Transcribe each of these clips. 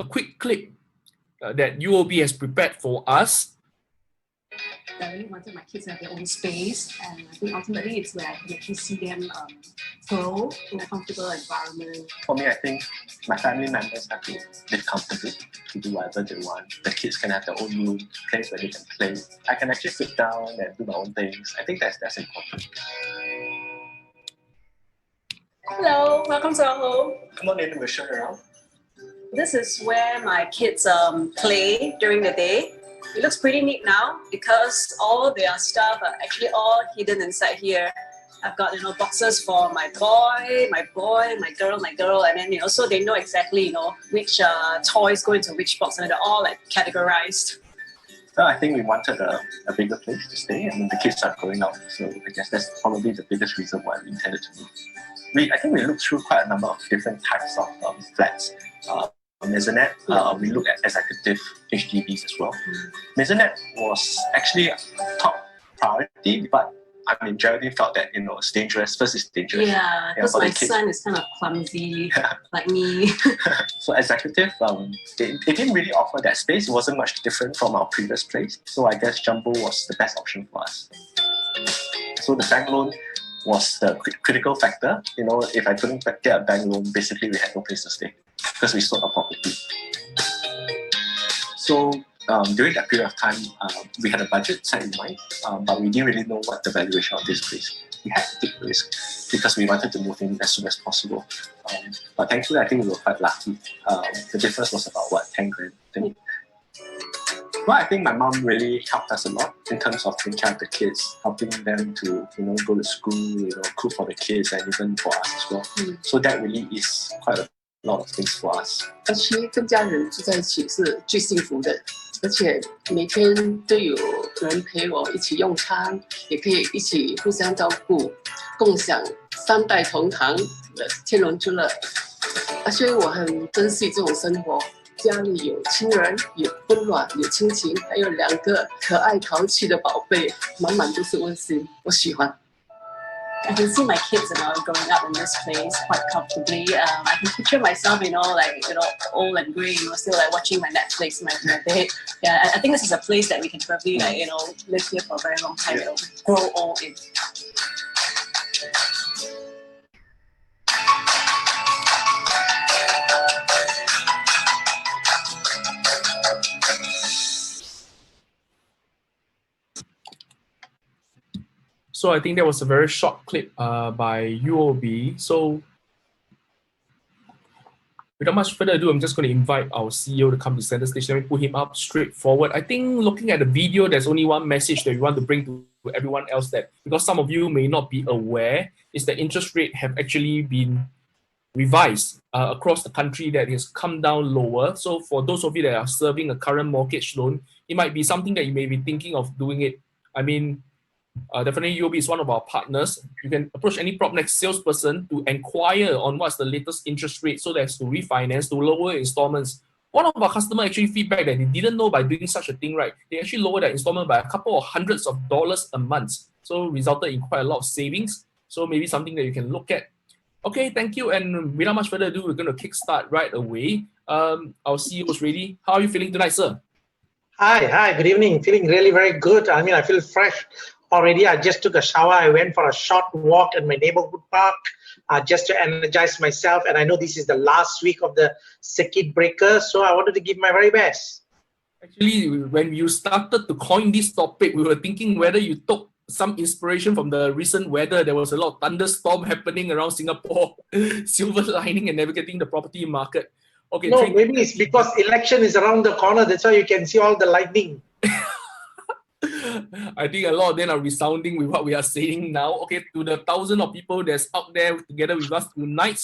a quick clip that UOB has prepared for us. I really wanted my kids to have their own space, and I think ultimately it's where I can actually see them grow in a comfortable environment. For me, I think my family members have to live comfortably, to do whatever they want. The kids can have their own room, place where they can play. I can actually sit down and do my own things. I think that's important. Hello, welcome to our home. Come on in, we'll show you around. This is where my kids play during the day. It looks pretty neat now because all their stuff are actually all hidden inside here. I've got boxes for my boy, my girl, and then so they know exactly which toys go into which box, and they're all like categorized. So I think we wanted a bigger place to stay. I mean, the kids are growing up, so I guess that's probably the biggest reason why we intended to move. I think we looked through quite a number of different types of flats. Maisonette, we look at executive HDBs as well. Maisonette was actually a top priority, but I mean, Geraldine felt that it's dangerous. First, it's dangerous. Yeah, because my son is kind of clumsy, like me. So executive, it didn't really offer that space. It wasn't much different from our previous place. So I guess Jumbo was the best option for us. So the bank loan was the critical factor. If I couldn't get a bank loan, basically we had no place to stay because we sold our property. So during that period of time, we had a budget set in mind, but we didn't really know what the valuation of this place. We had to take the risk because we wanted to move in as soon as possible. But thankfully, I think we were quite lucky. The difference was about 10 grand. Well, I think my mom really helped us a lot in terms of taking care of the kids, helping them to go to school, cook for the kids, and even for us as well. So that really is quite a lot of things for us. 其实跟家人住在一起是最幸福的，而且每天都有人陪我一起用餐，也可以一起互相照顾，共享三代同堂的天伦之乐。所以我很珍惜这种生活。家里有亲人，有温暖，有亲情，还有2个可爱淘气的宝贝，满满都是温馨，我喜欢。 I can see my kids, growing up in this place quite comfortably. I can picture myself, old and grey, still watching my Netflix, my bed. Yeah, I think this is a place that we can probably, live here for a very long time, grow old in. So I think that was a very short clip by UOB. So without much further ado, I'm just going to invite our CEO to come to center stage. Let me put him up straight forward. I think looking at the video, there's only one message that we want to bring to everyone else, that because some of you may not be aware, is that interest rate have actually been revised across the country, that has come down lower. So for those of you that are serving a current mortgage loan, it might be something that you may be thinking of doing it. I mean, definitely UOB is one of our partners. You can approach any PropNex salesperson to inquire on what's the latest interest rate so that's to refinance, to lower installments. One of our customers actually feedback that they didn't know by doing such a thing, right? They actually lowered their installment by a couple of hundreds of dollars a month. So resulted in quite a lot of savings. So maybe something that you can look at. Okay, thank you. And without much further ado, we're going to kickstart right away. Our CEO is ready. How are you feeling tonight, sir? Hi, good evening. Feeling really very good. I mean, I feel fresh already. I just took a shower. I went for a short walk in my neighborhood park just to energize myself. And I know this is the last week of the circuit breaker, so I wanted to give my very best. Actually, when you started to coin this topic, we were thinking whether you took some inspiration from the recent weather. There was a lot of thunderstorm happening around Singapore, silver lining and navigating the property market. Okay. No, maybe it's because election is around the corner. That's why you can see all the lightning. I think a lot of them are resounding with what we are saying now. Okay, to the thousands of people that's out there together with us tonight.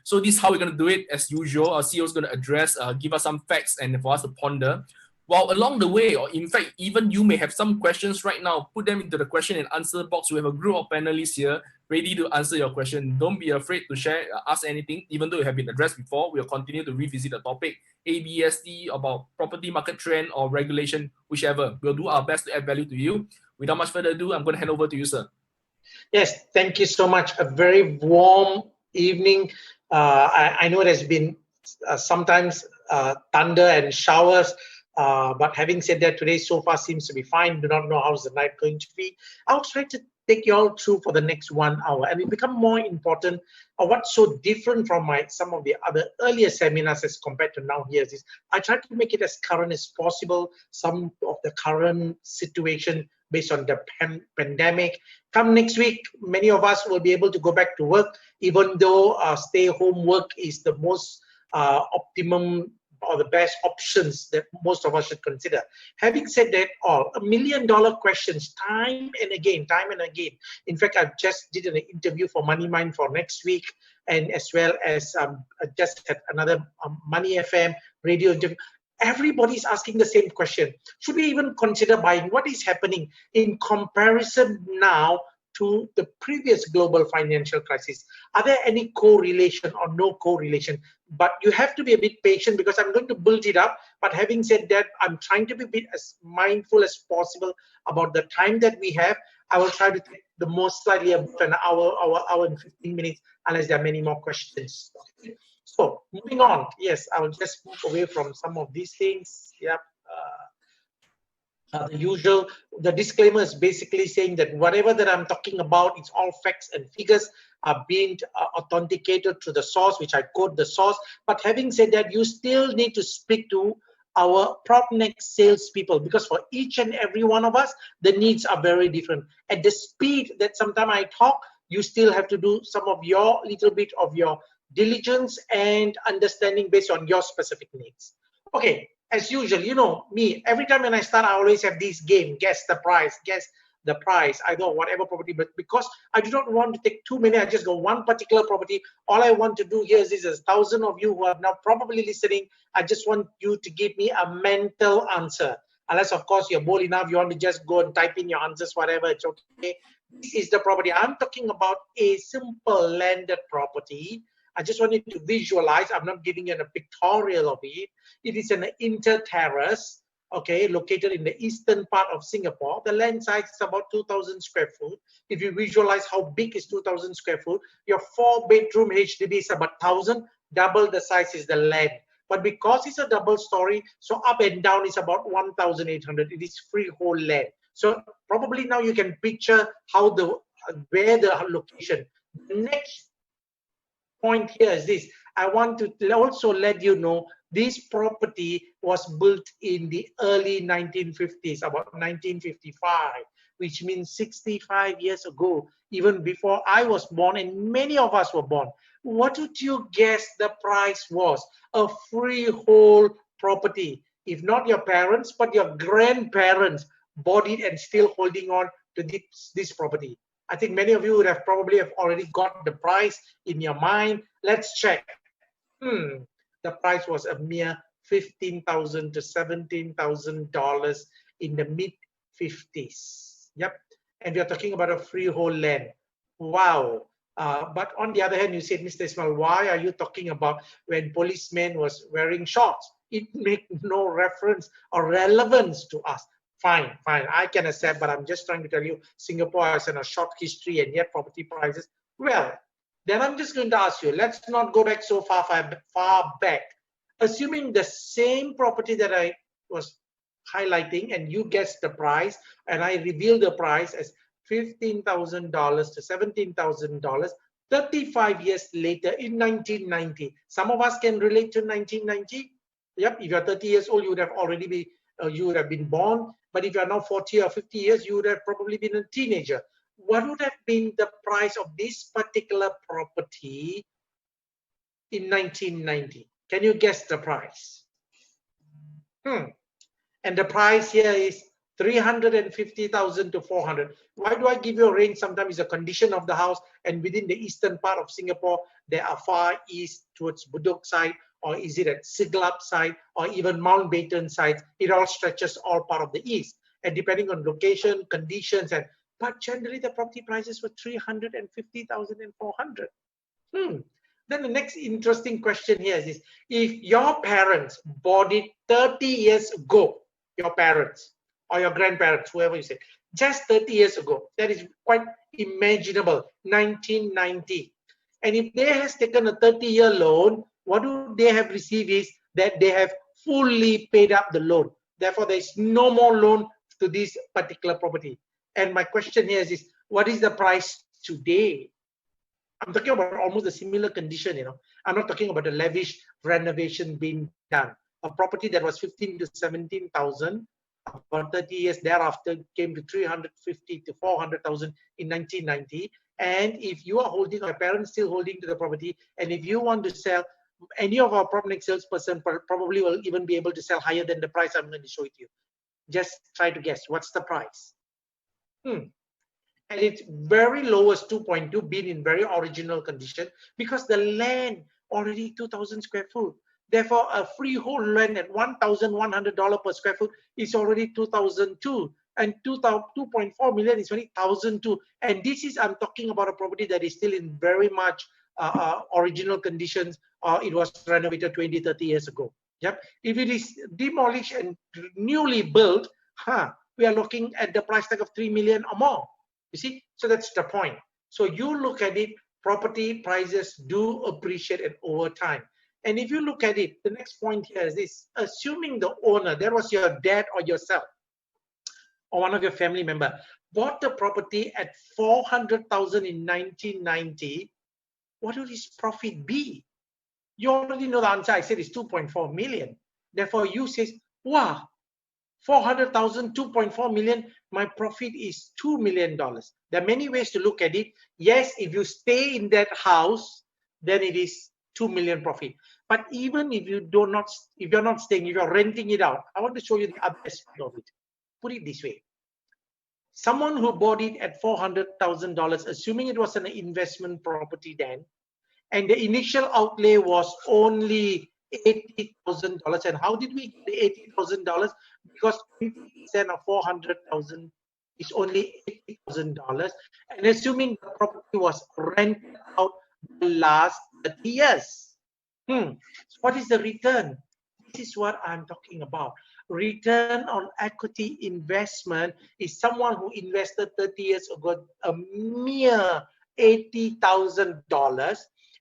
So this is how we're going to do it as usual. Our CEO is going to address, give us some facts and for us to ponder. While along the way, or in fact, even you may have some questions right now, put them into the question and answer box. We have a group of panelists here ready to answer your question. Don't be afraid to share, ask anything, even though it have been addressed before. We'll continue to revisit the topic, ABSD, about property market trend or regulation, whichever. We'll do our best to add value to you. Without much further ado, I'm going to hand over to you, sir. Yes, thank you so much. A very warm evening. I know it has been sometimes thunder and showers. But having said that, today so far seems to be fine. Do not know how's the night going to be. I'll try to take you all through for the next 1 hour, and it become more important. What's so different from some of the other earlier seminars as compared to now here is I try to make it as current as possible. Some of the current situation based on the pandemic. Come next week, many of us will be able to go back to work, even though stay-home work is the most optimum or the best options that most of us should consider. Having said that, $1 million questions time and again. In fact, I've just did an interview for Money Mind for next week, and as well as I just had another Money FM radio interview. Everybody's asking the same question. Should we even consider buying? What is happening in comparison now to the previous global financial crisis? Are there any correlation or no correlation? But you have to be a bit patient because I'm going to build it up. But having said that, I'm trying to be a bit as mindful as possible about the time that we have. I will try to take the most slightly about an hour and 15 minutes, unless there are many more questions. So moving on, yes, I will just move away from some of these things. Yep. The usual, the disclaimer is basically saying that whatever that I'm talking about, it's all facts and figures are being authenticated to the source, which I quote the source. But having said that, you still need to speak to our PropNex salespeople, because for each and every one of us, the needs are very different. At the speed that sometimes I talk, you still have to do some of your little bit of your diligence and understanding based on your specific needs. Okay, as usual, you know me, every time when I start, I always have this game, guess the price, I know whatever property, but because I do not want to take too many, I just go one particular property. All I want to do here is 1,000 of you who are now probably listening, I just want you to give me a mental answer. Unless, of course, you're bold enough, you want to just go and type in your answers, whatever, it's okay. This is the property. I'm talking about a simple landed property. I just want you to visualize. I'm not giving you a pictorial of it. It is an inter-terrace, okay, located in the eastern part of Singapore. The land size is about 2,000 square foot. If you visualize how big is 2,000 square foot, your 4-bedroom HDB is about 1,000, double the size is the land. But because it's a double story, so up and down is about 1,800. It is freehold land. So probably now you can picture how where the location. The next point here is this. I want to also let you know this property was built in the early 1950s, about 1955, which means 65 years ago, even before I was born and many of us were born. What would you guess the price was? A freehold property. If not your parents, but your grandparents bought it and still holding on to this property. I think many of you would have probably already got the price in your mind. Let's check. The price was a mere $15,000 to $17,000 in the mid-50s. Yep. And we are talking about a freehold land. Wow. But on the other hand, you said, Mr. Ismail, why are you talking about when policeman was wearing shorts? It makes no reference or relevance to us. Fine, I can accept, but I'm just trying to tell you, Singapore has a short history and yet property prices. Well, then I'm just going to ask you, let's not go back so far back. Assuming the same property that I was highlighting and you guessed the price and I revealed the price as $15,000 to $17,000, 35 years later in 1990. Some of us can relate to 1990. Yep, if you're 30 years old, you would have already been born. But if you're now 40 or 50 years, you would have probably been a teenager. What would have been the price of this particular property in 1990? Can you guess the price? And the price here is 350,000 to 400. Why do I give you a range? Sometimes it's a condition of the house, and within the eastern part of Singapore, there are far east towards Bedok side, or is it at Sgrealestate side, or even Mountbatten side? It all stretches all part of the east, and depending on location, conditions, but generally the property prices were 350,000 and 400. Then the next interesting question here is this. If your parents bought it 30 years ago, your parents or your grandparents, whoever you say, just 30 years ago, that is quite imaginable, 1990. And if they has taken a 30-year loan, what do they have received is that they have fully paid up the loan. Therefore, there is no more loan to this particular property. And my question here is what is the price today? I'm talking about almost a similar condition, you know. I'm not talking about a lavish renovation being done. A property that was 15 to 17,000, about 30 years thereafter came to 350 to 400,000 in 1990. And if you are holding, or parents still holding to the property, and if you want to sell, any of our PropNex salesperson probably will even be able to sell higher than the price I'm going to show it to you. Just try to guess what's the price. And its very lowest 2.2 being in very original condition, because the land already 2,000 square foot. Therefore, a freehold land at $1,100 per square foot is already 2,002, and 2.4 million is only 1,002. And this is, I'm talking about a property that is still in very much original conditions, or it was renovated 20, 30 years ago. Yep. If it is demolished and newly built, we are looking at the price tag of 3 million or more. You see, so that's the point. So you look at it, property prices do appreciate it over time. And if you look at it, the next point here is this: assuming the owner, that was your dad or yourself, or one of your family member, bought the property at 400,000 in 1990, what would his profit be? You already know the answer. I said it's 2.4 million. Therefore, you say, wow, 400,000, 2.4 million, my profit is $2 million. There are many ways to look at it. Yes, if you stay in that house, then it is 2 million profit. But even if you do not, if you're not staying, if you're renting it out, I want to show you the other aspect of it. Put it this way. Someone who bought it at $400,000, assuming it was an investment property then, and the initial outlay was only $80,000. And how did we get $80,000? Because 20% of 400,000 is only $80,000. And assuming the property was rented out the last 30 years. So what is the return? This is what I'm talking about. Return on equity investment is someone who invested 30 years ago a mere $80,000.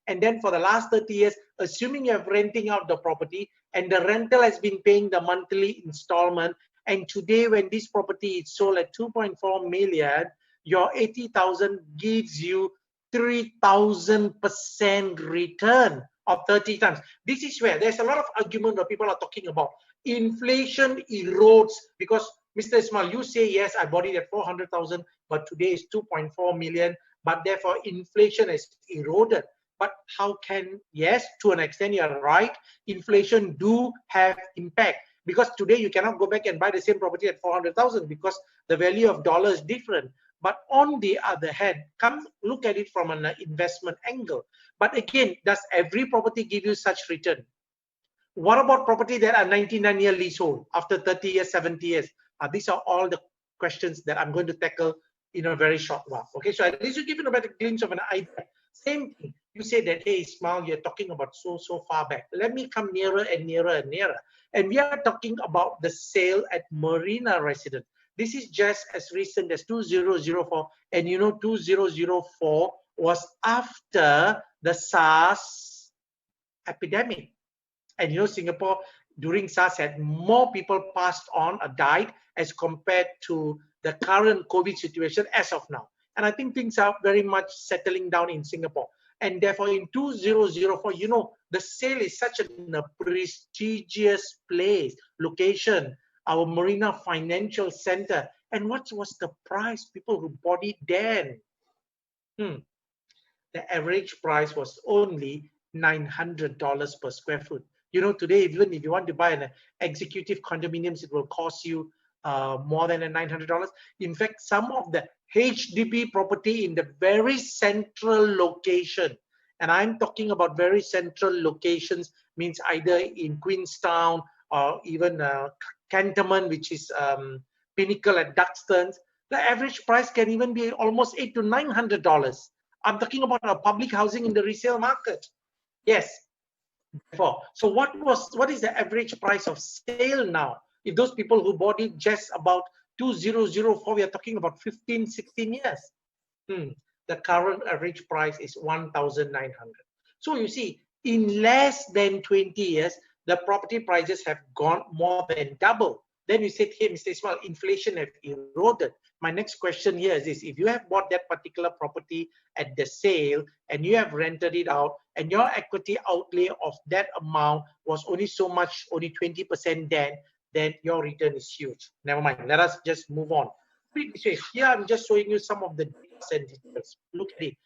And then for the last 30 years, assuming you're renting out the property and the rental has been paying the monthly installment, and today when this property is sold at 2.4 million, your 80,000 gives you 3,000% return of 30 times. This is where there's a lot of argument that people are talking about. Inflation erodes, because Mr. Ismail, you say, yes, I bought it at 400,000, but today is 2.4 million, but therefore inflation has eroded. But how can, yes, to an extent you're right, inflation do have impact, because today you cannot go back and buy the same property at 400,000 because the value of dollar is different. But on the other hand, come look at it from an investment angle. But again, does every property give you such return? What about property that are 99-year leasehold after 30 years, 70 years? These are all the questions that I'm going to tackle in a very short while. Okay, so at least you give you a better glimpse of an idea. Same thing. You say that, hey, Ismail, you're talking about so far back. Let me come nearer and nearer and nearer. And we are talking about the sale at Marina Residence. This is just as recent as 2004. And you know, 2004 was after the SARS epidemic. And you know, Singapore during SARS had more people passed on or died as compared to the current COVID situation as of now. And I think things are very much settling down in Singapore. And therefore, in 2004, you know, the sale is such a prestigious place, location, our Marina Financial Center. And what was the price? People who bought it then. The average price was only $900 per square foot. You know, today, even if you want to buy an executive condominiums, it will cost you more than $900. In fact, some of the HDB property in the very central location, and I'm talking about very central locations, means either in Queenstown or even Cantonment, which is Pinnacle at Duxton, the average price can even be almost $800 to $900. I'm talking about a public housing in the resale market. Yes. So what is the average price of sale now? If those people who bought it just about 2004, we are talking about 15, 16 years. The current average price is 1,900. So you see, In less than 20 years, the property prices have gone more than double. Then you said, hey, Mr. Ismail, inflation have eroded. My next question here is this: if you have bought that particular property at the sale and you have rented it out and your equity outlay of that amount was only so much, only 20% then your return is huge. Never mind, let us just move on. Here I'm just showing you some of the data and details. Look at it.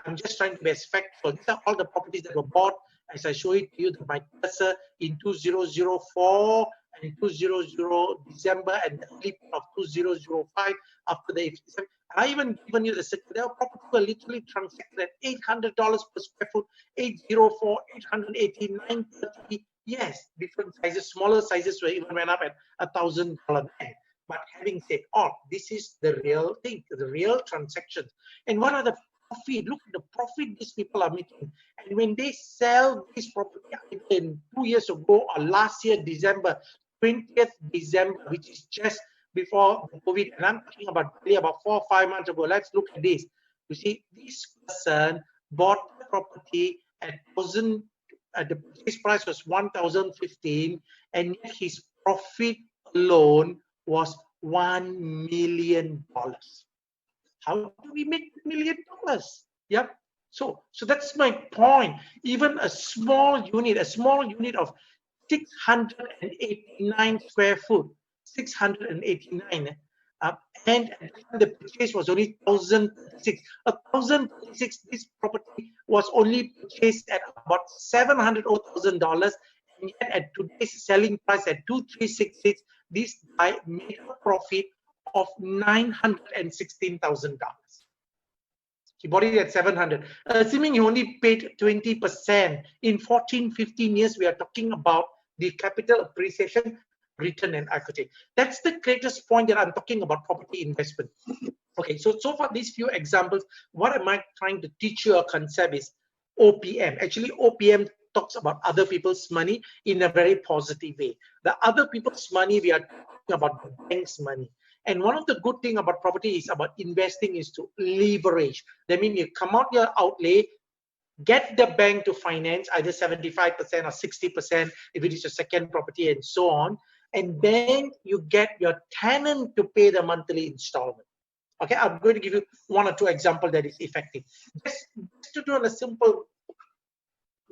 I'm just trying to be as factual. These are all the properties that were bought, as I show it to you, my cursor, in 2004 and 2000 December and the early part of 2005 after the. And I even given you the sector. Their properties were literally transacted at $800 per square foot, 804, 889, 30. Yes, different sizes, smaller sizes were even went up at $1,000. But having said all, this is the real thing, the real transactions. And what are the profit? Look at the profit these people are making. And when they sell this property in 2 years ago or last year, December, 20th December, which is just before the COVID, and I'm talking about really about 4 or 5 months ago. Let's look at this. You see, this person bought the property at the purchase price was $1,015, and yet his profit alone was $1 million. How do we make $1 million? Yep. So that's my point. Even a small unit of 689 square foot, 689, and the purchase was only 1,036. 1,036. This property was only purchased at about $700,000, and yet at today's selling price at 2,366, this guy made a profit of $916,000. He bought it at 700. Assuming he only paid 20%, in 14, 15 years, we are talking about the capital appreciation, return and equity. That's the greatest point that I'm talking about property investment. Okay, so far these few examples, what am I trying to teach you a concept is OPM. Actually, OPM talks about other people's money in a very positive way. The other people's money, we are talking about the bank's money. And one of the good things about property is about investing is to leverage. That means you come out your outlay, get the bank to finance either 75% or 60% if it is your second property and so on. And then you get your tenant to pay the monthly installment. Okay, I'm going to give you 1 or 2 examples that is effective. Just to do a simple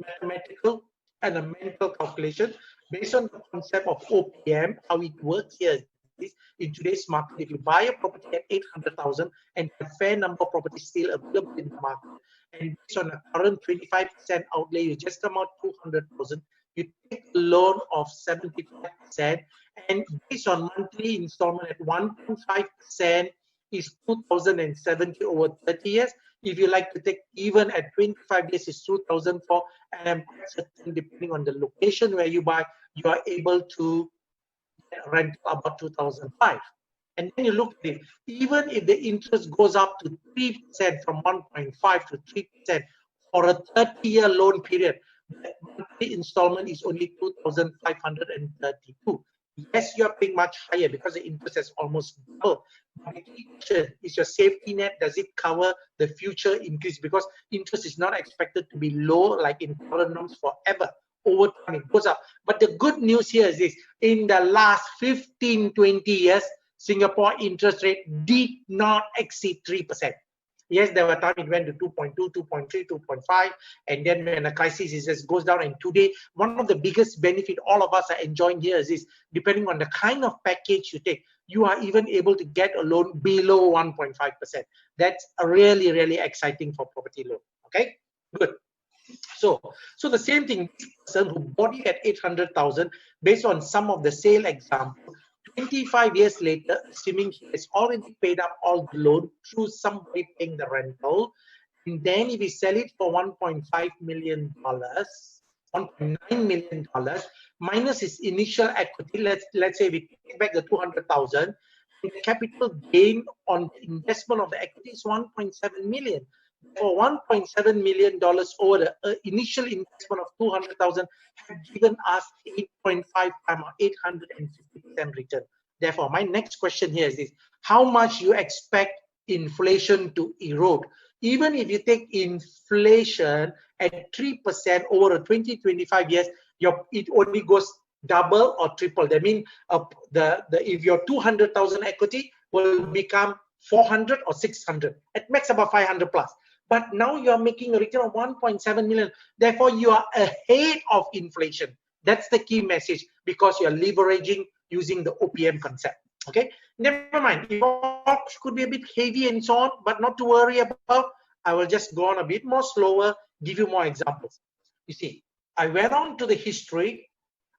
mathematical and a mental calculation based on the concept of OPM, how it works here. In today's market, if you buy a property at 800,000 and a fair number of properties still available in the market, and based on a current 25% outlay, you just come out 200,000. You take a loan of 75%, and based on monthly installment at 1.5% is 2,070 over 30 years. If you like to take even at 25 years, is 2,004, and I'm quite certain, depending on the location where you buy, you are able to rent about 2005. And then you look at it, even if the interest goes up to 3% from 1.5 to 3% for a 30-year loan period, the monthly installment is only 2,532. Yes, you are paying much higher because the interest has almost doubled. But the question is your safety net, does it cover the future increase? Because interest is not expected to be low like in current norms forever. Over time it goes up. But the good news here is this: in the last 15, 20 years, Singapore interest rate did not exceed 3%. Yes, there were times it went to 2.2, 2.3, 2.5, and then when a crisis it just goes down. And today, one of the biggest benefit all of us are enjoying here is this: depending on the kind of package you take, you are even able to get a loan below 1.5%. That's really, really exciting for property loan. Okay, good. So the same thing, this person who bought it at 800,000, based on some of the sale example, 25 years later, assuming he has already paid up all the loan through somebody paying the rental, and then if we sell it for $1.5 million, $1.9 million, minus his initial equity, let's say we take back the 200,000, the capital gain on the investment of the equity is 1.7 million. For $1.7 million over the initial investment of 200,000 have given us 8.5 times or 850% return. Therefore, my next question here is this: how much you expect inflation to erode? Even if you take inflation at 3% over a 20-25 years, it only goes double or triple. That means if your 200,000 equity will become 400 or 600. It makes about 500 plus. But now you are making a return of 1.7 million. Therefore, you are ahead of inflation. That's the key message, because you are leveraging using the OPM concept. Okay, never mind. If box could be a bit heavy and so on, but not to worry about. I will just go on a bit more slower, give you more examples. You see, I went on to the history.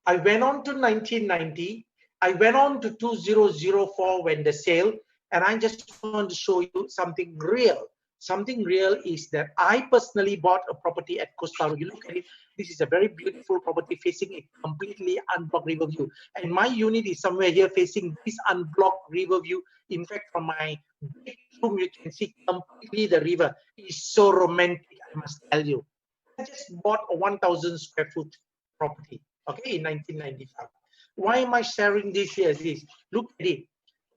I went on to 1990. I went on to 2004 when the sale, and I just want to show you something real. Something real is that I personally bought a property at Costa. You look at it, this is a very beautiful property facing a completely unblocked river view. And my unit is somewhere here facing this unblocked river view. In fact, from my bedroom, you can see completely the river. It's so romantic, I must tell you. I just bought a 1,000 square foot property, okay, in 1995. Why am I sharing this here? Look at it.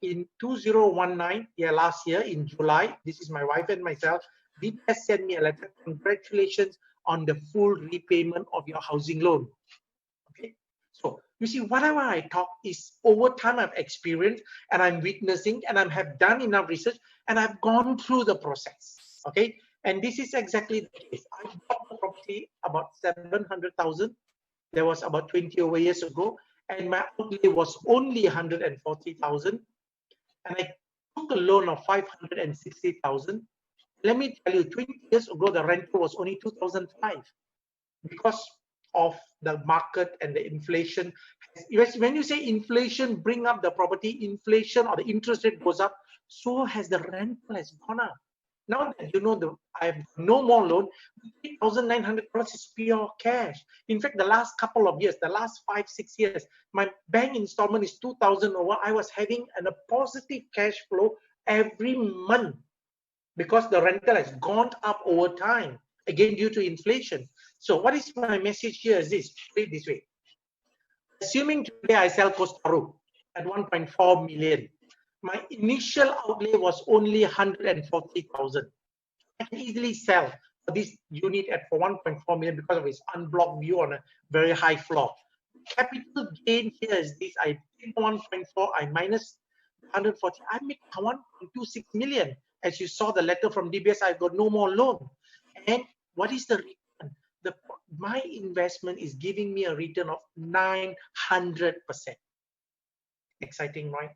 In 2019, last year in July, this is my wife and myself, DBS sent me a letter. Congratulations on the full repayment of your housing loan. Okay, so you see, whatever I talk is over time I've experienced and I'm witnessing, and I have done enough research and I've gone through the process. Okay, and this is exactly the case. I bought the property about 700,000. There was about 20 over years ago, and my outlay was only 140,000. And I took a loan of 560,000. Let me tell you, 20 years ago, the rental was only 2,005 because of the market and the inflation. When you say inflation bring up the property, inflation or the interest rate goes up, so has the rental has gone up. Now that you know I have no more loan, $3,900 is pure cash. In fact, the last couple of years, the last 5-6 years, my bank installment is 2,000 over. I was having a positive cash flow every month because the rental has gone up over time, again due to inflation. So what is my message here is this, read this way. Assuming today I sell Costa Rica at 1.4 million, my initial outlay was only 140,000. I can easily sell this unit for 1.4 million because of its unblocked view on a very high floor. Capital gain here is this: I take 1.4, I minus 140, I make 1.26 million. As you saw the letter from DBS, I got no more loan. And what is the return? My investment is giving me a return of 900%. Exciting, right?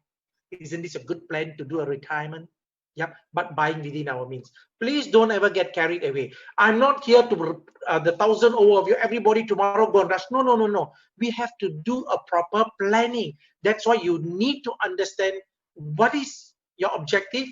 Isn't this a good plan to do a retirement? Yep, but buying within our means. Please don't ever get carried away. I'm not here to the 1,000 over of you, everybody tomorrow go and rush. No, no, no, no. We have to do a proper planning. That's why you need to understand what is your objective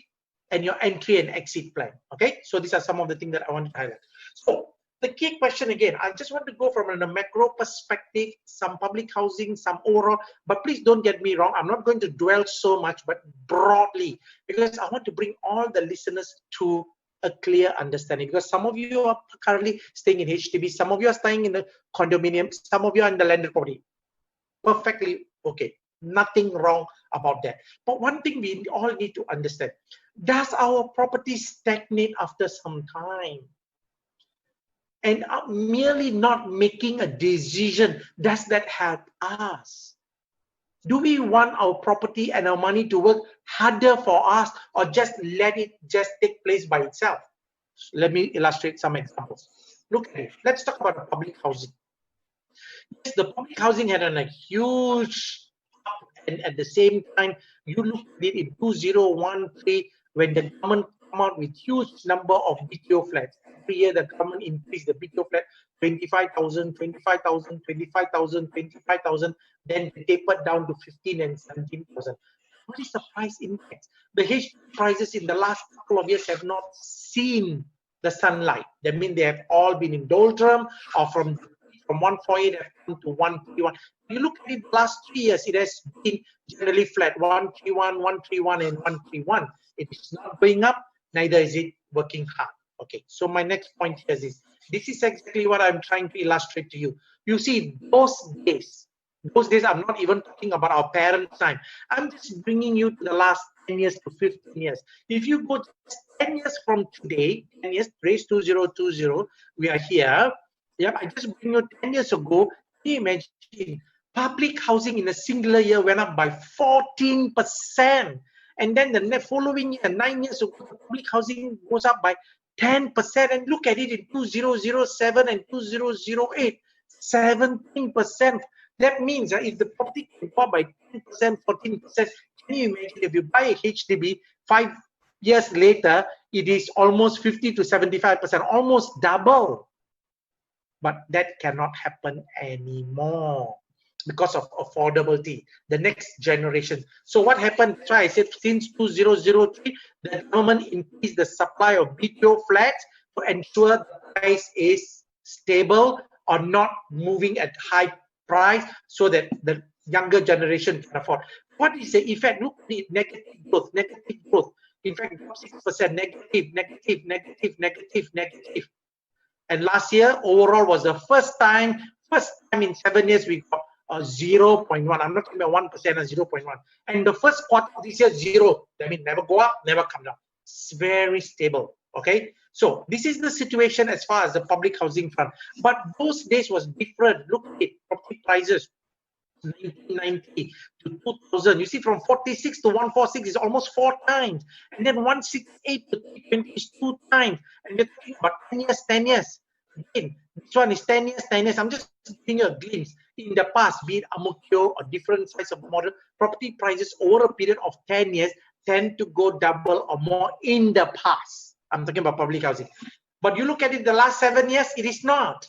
and your entry and exit plan. Okay, so these are some of the things that I want to highlight. So the key question again, I just want to go from a macro perspective, some public housing, some overall, but please don't get me wrong. I'm not going to dwell so much, but broadly, because I want to bring all the listeners to a clear understanding, because some of you are currently staying in HDB, some of you are staying in the condominium, some of you are in the landed property. Perfectly okay. Nothing wrong about that. But one thing we all need to understand, does our property stagnate after some time? And merely not making a decision, does that help us? Do we want our property and our money to work harder for us, or just let it just take place by itself? Let me illustrate some examples. Look at it. Let's talk about the public housing. Yes, the public housing had a huge up, and at the same time, you look at it in 2013 when the government come out with huge number of BTO flats. Every year, the government increased the BTO flat 25,000, 25,000, 25,000, 25,000. Then they tapered down to 15 and 17,000. What is the price index? The HDB prices in the last couple of years have not seen the sunlight. That means they have all been in doldrum, or from 148 have come to 131. You look at it the last 3 years, it has been generally flat, 131, 131, and 131. It is not going up, neither is it working hard. Okay, so my next point here is this is exactly what I'm trying to illustrate to you. You see, those days, I'm not even talking about our parents' time. I'm just bringing you to the last 10 years to 15 years. If you go just 10 years from today, 10 years, today's 2020, we are here. Yep, I just bring you 10 years ago. Can you imagine? Public housing in a singular year went up by 14%. And then the following year, 9 years ago, public housing goes up by 10%. And look at it in 2007 and 2008, 17%. That means that if the property can go up by 10%, 14%, can you imagine if you buy a HDB 5 years later, it is almost 50 to 75%, almost double. But that cannot happen anymore because of affordability, the next generation. So what happened? That's why I said since 2003, the government increased the supply of BTO flats to ensure the price is stable or not moving at high price so that the younger generation can afford. What is the effect? Look at it, negative growth, negative growth. In fact, 6% negative, negative, negative, negative, negative. And last year, overall, was the first time in 7 years we got 0.1. I'm not talking about 1% or 0.1. And the first quarter of this year, 0. That means never go up, never come down. It's very stable. Okay. So this is the situation as far as the public housing fund. But those days was different. Look at it, property prices. 1990 to 2000, you see, from 46 to 146 is almost 4 times, and then 168 to 320 is 2 times, and we're talking about 10 years. Again, this one is 10 years, 10 years. I'm just giving you a glimpse. In the past, be it Amokyo or different size of model, property prices over a period of 10 years tend to go double or more in the past. I'm talking about public housing. But you look at it the last 7 years, it is not.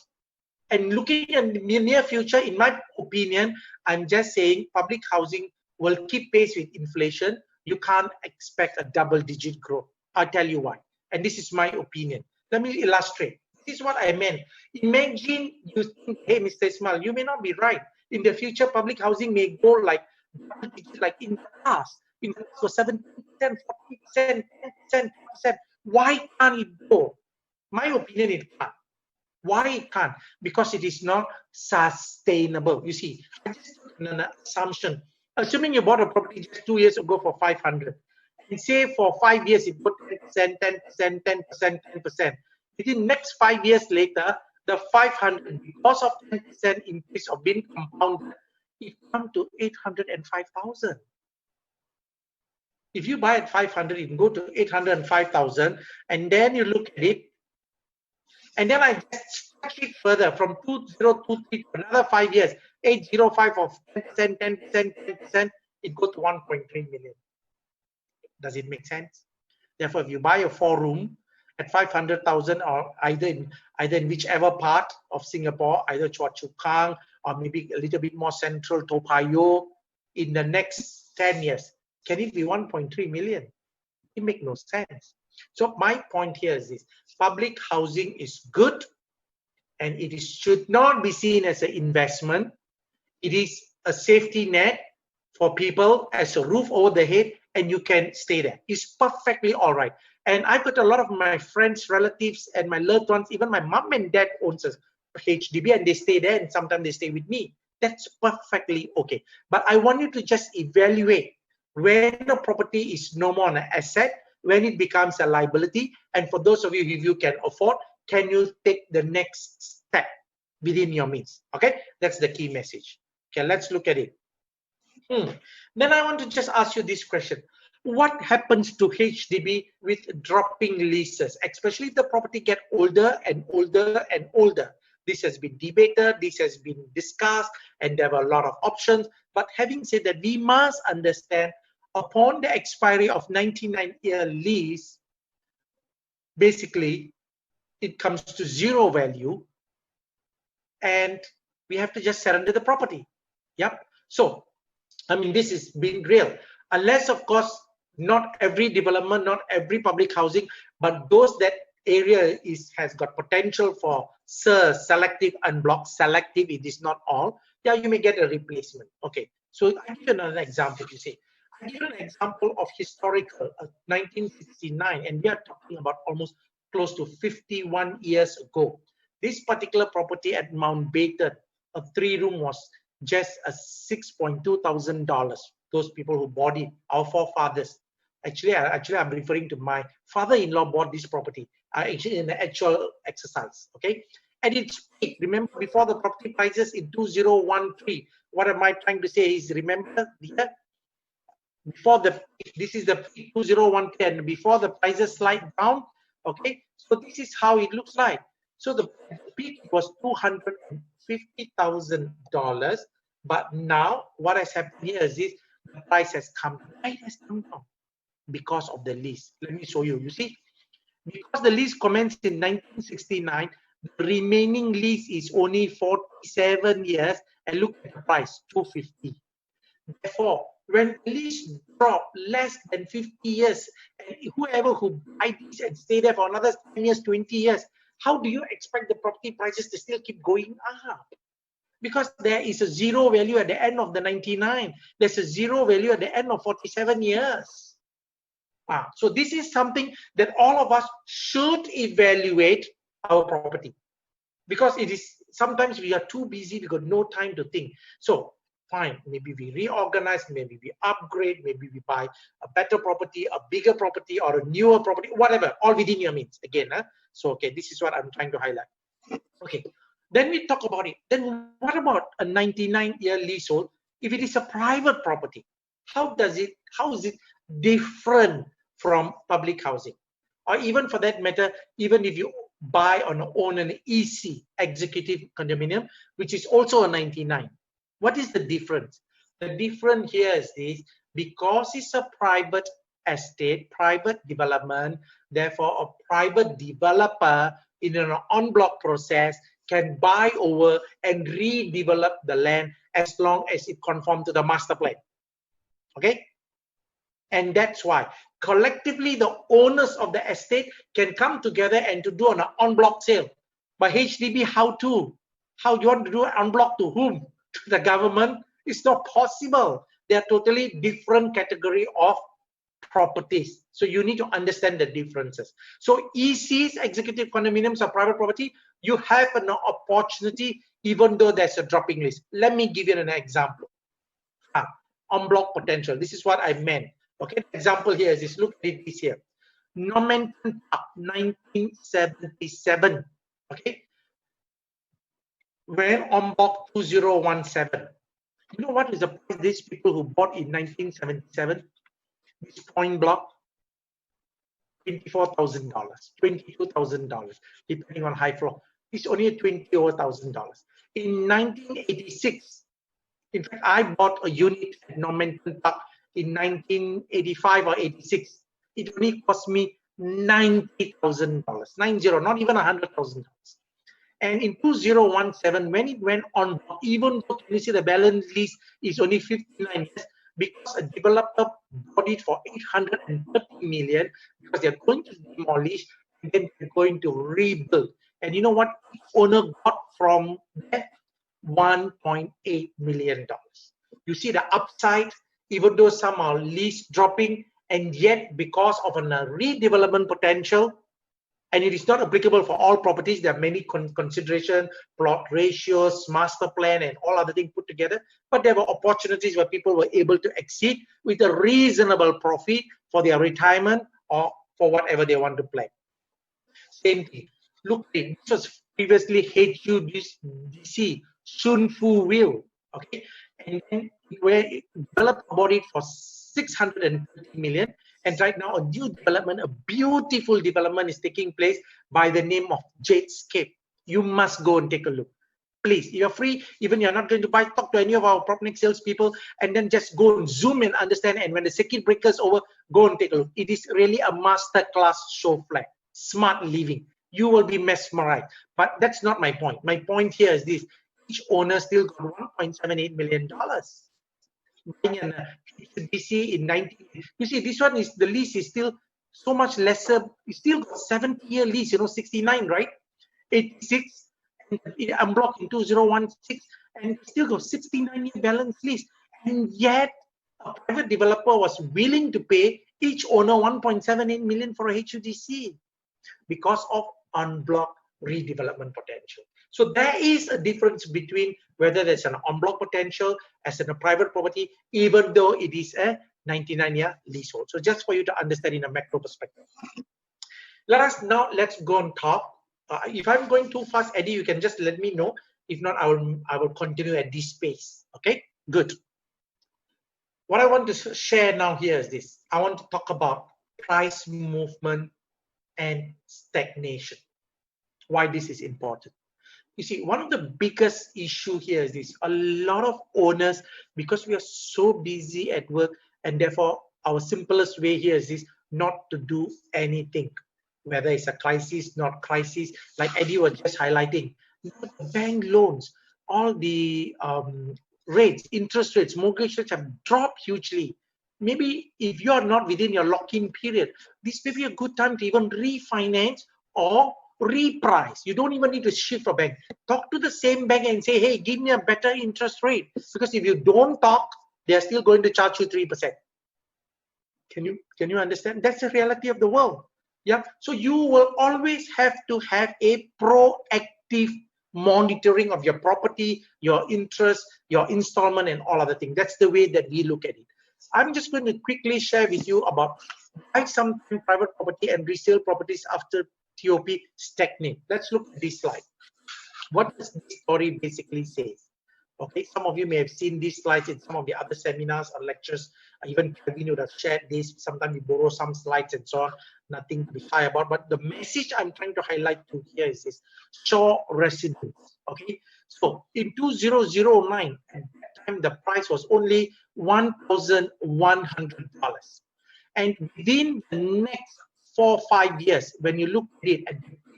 And looking at the near future, in my opinion, I'm just saying public housing will keep pace with inflation. You can't expect a double-digit growth. I'll tell you why. And this is my opinion. Let me illustrate. This is what I meant. Imagine you think, hey, Mr. Ismail, you may not be right. In the future, public housing may go like in the past. In the past was 70%, 40%, 10%, 10%. Why can't it go? My opinion, it can't. Why it can't? Because it is not sustainable. You see, I just took an assumption. Assuming you bought a property just 2 years ago for 500, and say for 5 years it put 10%, 10%, 10%, 10%. Within next 5 years later, the 500, because of 10% increase of being compounded, it comes to 805,000. If you buy at 500, it can go to 805,000, and then you look at it. And then I just stretch it further from 2023 to another 5 years, 805 of 10%, 10%, 10%, it goes to 1.3 million. Does it make sense? Therefore, if you buy a 4-room at 500,000, or either in whichever part of Singapore, either Choa Chu Kang or maybe a little bit more central, Toa Payoh, in the next 10 years, can it be 1.3 million? It makes no sense. So my point here is this: public housing is good, and it should not be seen as an investment. It is a safety net for people, as a roof over the head, and you can stay there. It's perfectly all right. And I've got a lot of my friends, relatives, and my loved ones, even my mom and dad owns a HDB, and they stay there, and sometimes they stay with me. That's perfectly okay. But I want you to just evaluate when a property is no more an asset, when it becomes a liability, and for those of you, if you can afford, can you take the next step within your means? Okay, that's the key message. Okay, let's look at it. Then I want to just ask you this question: what happens to HDB with dropping leases, especially if the property get older and older and older? This has been debated, this has been discussed, and there were a lot of options. But having said that, we must understand, upon the expiry of 99-year lease, basically it comes to zero value, and we have to just surrender the property. Yep. So I mean, this is being real, unless of course not every development, not every public housing, but those that area has got potential for selective unblock. Selective, it is not all. Yeah, you may get a replacement. Okay, so I'll give you another example. You see, I'll give you an example of historical 1969, and we are talking about almost close to 51 years ago. This particular property at Mountbatten, a 3-room, was just a $6,200. Those people who bought it, our forefathers, Actually, I'm referring to my father-in-law bought this property. Actually, in the actual exercise, okay? And it's peak. Remember, before the property prices in 2013, what am I trying to say is, remember, before the peak, this is the peak 2010, before the prices slide down, okay? So this is how it looks like. So the peak was $250,000, but now what has happened here is this: the price has come down. Why it has come down? Because of the lease. Let me show you. You see, because the lease commenced in 1969, the remaining lease is only 47 years, and look at the price, 250. Therefore, when the lease drop less than 50 years, and whoever who buy this and stay there for another 10 years, 20 years, how do you expect the property prices to still keep going up? Because there is a zero value at the end of the 99. There's a zero value at the end of 47 years. So this is something that all of us should evaluate our property, because it is sometimes we are too busy, we got no time to think. So fine, maybe we reorganize, maybe we upgrade, maybe we buy a better property, a bigger property, or a newer property, whatever, all within your means again. So okay, this is what I'm trying to highlight. Okay, then we talk about it. Then what about a 99-year leasehold? If it is a private property, how is it different from public housing? Or even for that matter, even if you buy or own an EC, executive condominium, which is also a 99. What is the difference? The difference here is this: because it's a private estate, private development, therefore a private developer in an en bloc process can buy over and redevelop the land as long as it conforms to the master plan. Okay? And that's why collectively the owners of the estate can come together and to do an en bloc sale. But HDB, how you want to do an en bloc to whom? To the government? It's not possible. They are totally different category of properties. So you need to understand the differences. So ECs, executive condominiums, are private property. You have an opportunity even though there's a dropping list. Let me give you an example. En bloc potential. This is what I meant. Okay, the example here is this. Look at this here. Normanton Park, 1977. Okay, when en bloc 2017. You know what is the price these people who bought in 1977? This point block, $24,000, $22,000, depending on high floor. It's only $20,000. In 1986, in fact, I bought a unit at Normanton Park in 1985 or 86. It only cost me $90,000, 90, not even $100,000. And in 2017, when it went on, even though you see the balance lease is only 59 years, because a developer bought it for $830 million, because they're going to demolish and then they're going to rebuild. And you know what each owner got from that? $1.8 million. You see the upside, even though some are lease dropping, and yet because of a redevelopment potential, and it is not applicable for all properties. There are many considerations, plot ratios, master plan, and all other things put together. But there were opportunities where people were able to exceed with a reasonable profit for their retirement or for whatever they want to plan. Same thing. Look, this was previously HUDC, Sun Fu Will. Okay, and then where it developed about it for $630 million. And right now, a new development, a beautiful development is taking place by the name of Jadescape. You must go and take a look. Please, you're free, even you're not going to buy, talk to any of our PropNex salespeople, and then just go and zoom and understand. And when the circuit breaker is over, go and take a look. It is really a masterclass show flat, smart living. You will be mesmerized. But that's not my point. My point here is this: each owner still got $1.78 million. Buying an HDC in 19. You see, this one is the lease is still so much lesser. You still got 70-year lease, 69, right? 86, I'm blocked in 2016, and still got 69-year balance lease. And yet, a private developer was willing to pay each owner $1.78 million for a HUDC because of unblocked redevelopment potential. So there is a difference between whether there's an en bloc potential as in a private property, even though it is a 99-year leasehold. So just for you to understand in a macro perspective. Let's go on top. If I'm going too fast, Eddie, you can just let me know. If not, I will continue at this pace. Okay, good. What I want to share now here is this. I want to talk about price movement and stagnation. Why this is important. You see, one of the biggest issue here is this. A lot of owners, because we are so busy at work, and therefore our simplest way here is this, not to do anything. Whether it's a crisis, not crisis, like Eddie was just highlighting. Bank loans, all the rates, interest rates, mortgage rates have dropped hugely. Maybe if you are not within your lock-in period, this may be a good time to even refinance or reprice. You don't even need to shift a bank. Talk to the same bank and say, hey, give me a better interest rate. Because if you don't talk, they're still going to charge you 3%. Can you understand? That's the reality of the world. Yeah. So you will always have to have a proactive monitoring of your property, your interest, your installment, and all other things. That's the way that we look at it. I'm just going to quickly share with you about why some private property and resale properties after TOP stagnate. Let's look at this slide. What does this story basically say? Okay, some of you may have seen these slides in some of the other seminars or lectures. Even Kevin would have shared this. Sometimes we borrow some slides and so on. Nothing to be shy about. But the message I'm trying to highlight to here is this: Shaw residence. Okay, so in 2009, at that time the price was only $1,100, and within the next 4 or 5 years, when you look at it,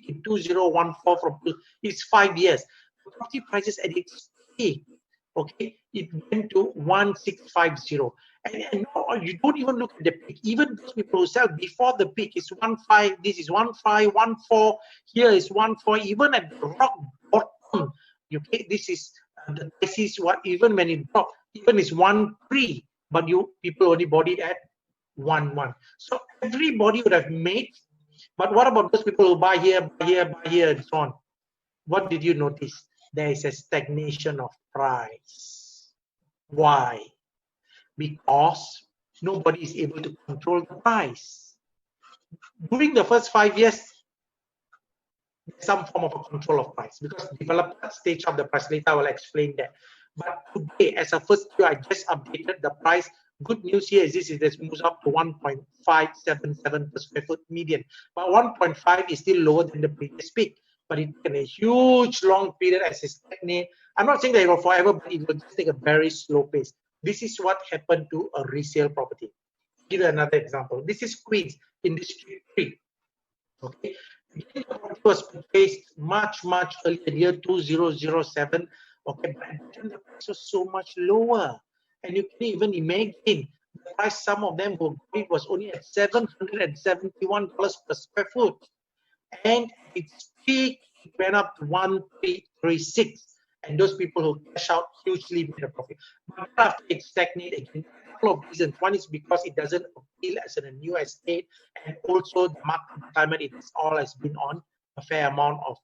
in 2014 from it's 5 years, the property prices at its peak, okay, it went to 1650, and now you don't even look at the peak. Even those people who sell before the peak is 15, this is 15, 14, here is 14, even at the rock bottom, okay, this is the prices what even when it dropped, even is 13, but people only bought it at 11. So everybody would have made. But what about those people who buy here, and so on? What did you notice? There is a stagnation of price. Why? Because nobody is able to control the price. During the first 5 years, some form of a control of price, because developer stage of the price. Later I will explain that. But today, as a first view, I just updated the price. Good news here is this: it has moved up to 1.577 per square foot median. But 1.5 is still lower than the previous peak. But it took a huge long period as a stagnate. I'm not saying that it will forever, but it will just take a very slow pace. This is what happened to a resale property. Give you another example. This is Queens in District 3. Okay, the property was purchased much earlier, year 2007. Okay, but the price was so much lower, and you can even imagine the price. Some of them who it was only at $771 per square foot, and its peak went up to 1336. And those people who cash out hugely made a profit. But after it stagnated again, a couple of reasons. One is because it doesn't appeal as a new estate, and also the market climate has been on a fair amount of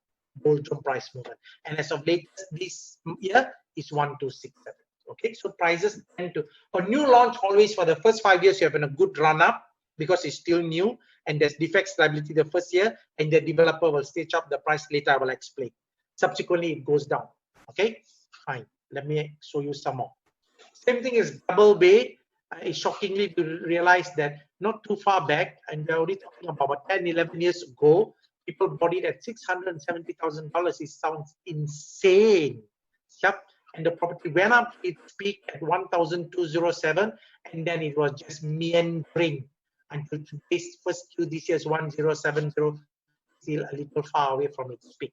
doldrum price movement. And as of late this year is 1267. Okay, so prices tend to, a new launch always for the first 5 years you have a good run up because it's still new and there's defects liability the first year, and the developer will stage up the price. Later I will explain. Subsequently it goes down. Okay, fine. Let me show you some more. Same thing is Double Bay. It's shockingly to realize that not too far back, and we're already talking about 10, 11 years ago, people bought it at $670,000. It sounds insane. Yep. And the property went up its peak at 1,207, and then it was just meandering until today's first Q this year is 1,070, still a little far away from its peak,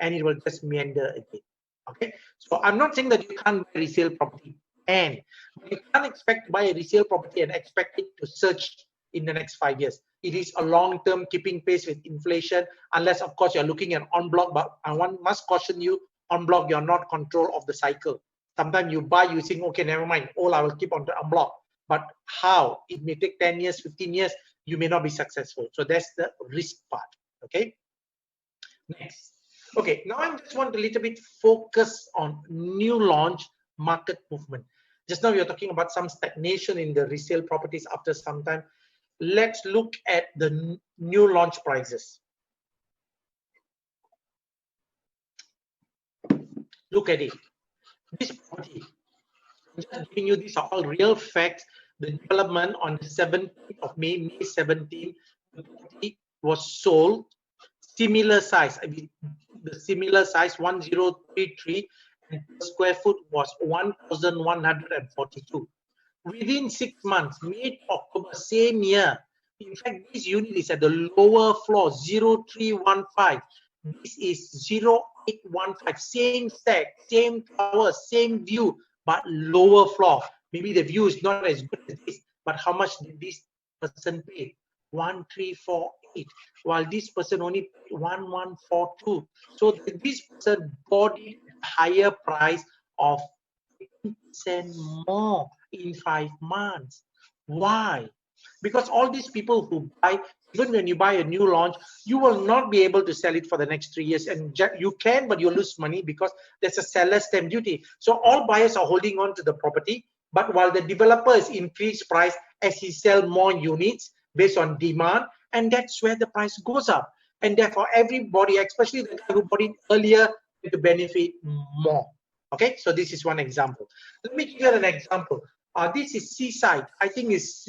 and it will just meander again. Okay, so I'm not saying that you can't buy resale property, and you can't expect to buy a resale property and expect it to surge in the next 5 years. It is a long-term keeping pace with inflation, unless of course you're looking at en bloc. But I must caution you, en bloc you're not control of the cycle. Sometimes you buy, you think, okay, never mind, all I will keep on the en bloc. But how? It may take 10 years, 15 years, you may not be successful. So that's the risk part. Okay, next. Okay, now I just want a little bit focus on new launch market movement. Just now we are talking about some stagnation in the resale properties after some time. Let's look at the new launch prices. Look at it. This property, I'm just giving you, these are all real facts. The development on the 17th of May, May 17th, the property was sold. Similar size, I mean, the similar size 1033, and per square foot was 1,142. Within 6 months, May to October, same year. In fact, this unit is at the lower floor, 0315. This is 0815. Same stack, same tower, same view, but lower floor. Maybe the view is not as good as this, but how much did this person pay? 1348, while this person only paid 1142. So this person bought it at a higher price of 10% more in 5 months. Why? Because all these people who buy, even when you buy a new launch, you will not be able to sell it for the next 3 years. And you can, but you'll lose money because there's a seller's stamp duty. So all buyers are holding on to the property, but while the developers increase price as he sell more units based on demand, and that's where the price goes up. And therefore, everybody, especially the guy who bought it earlier, to benefit more. Okay, so this is one example. Let me give you an example. This is Seaside. I think is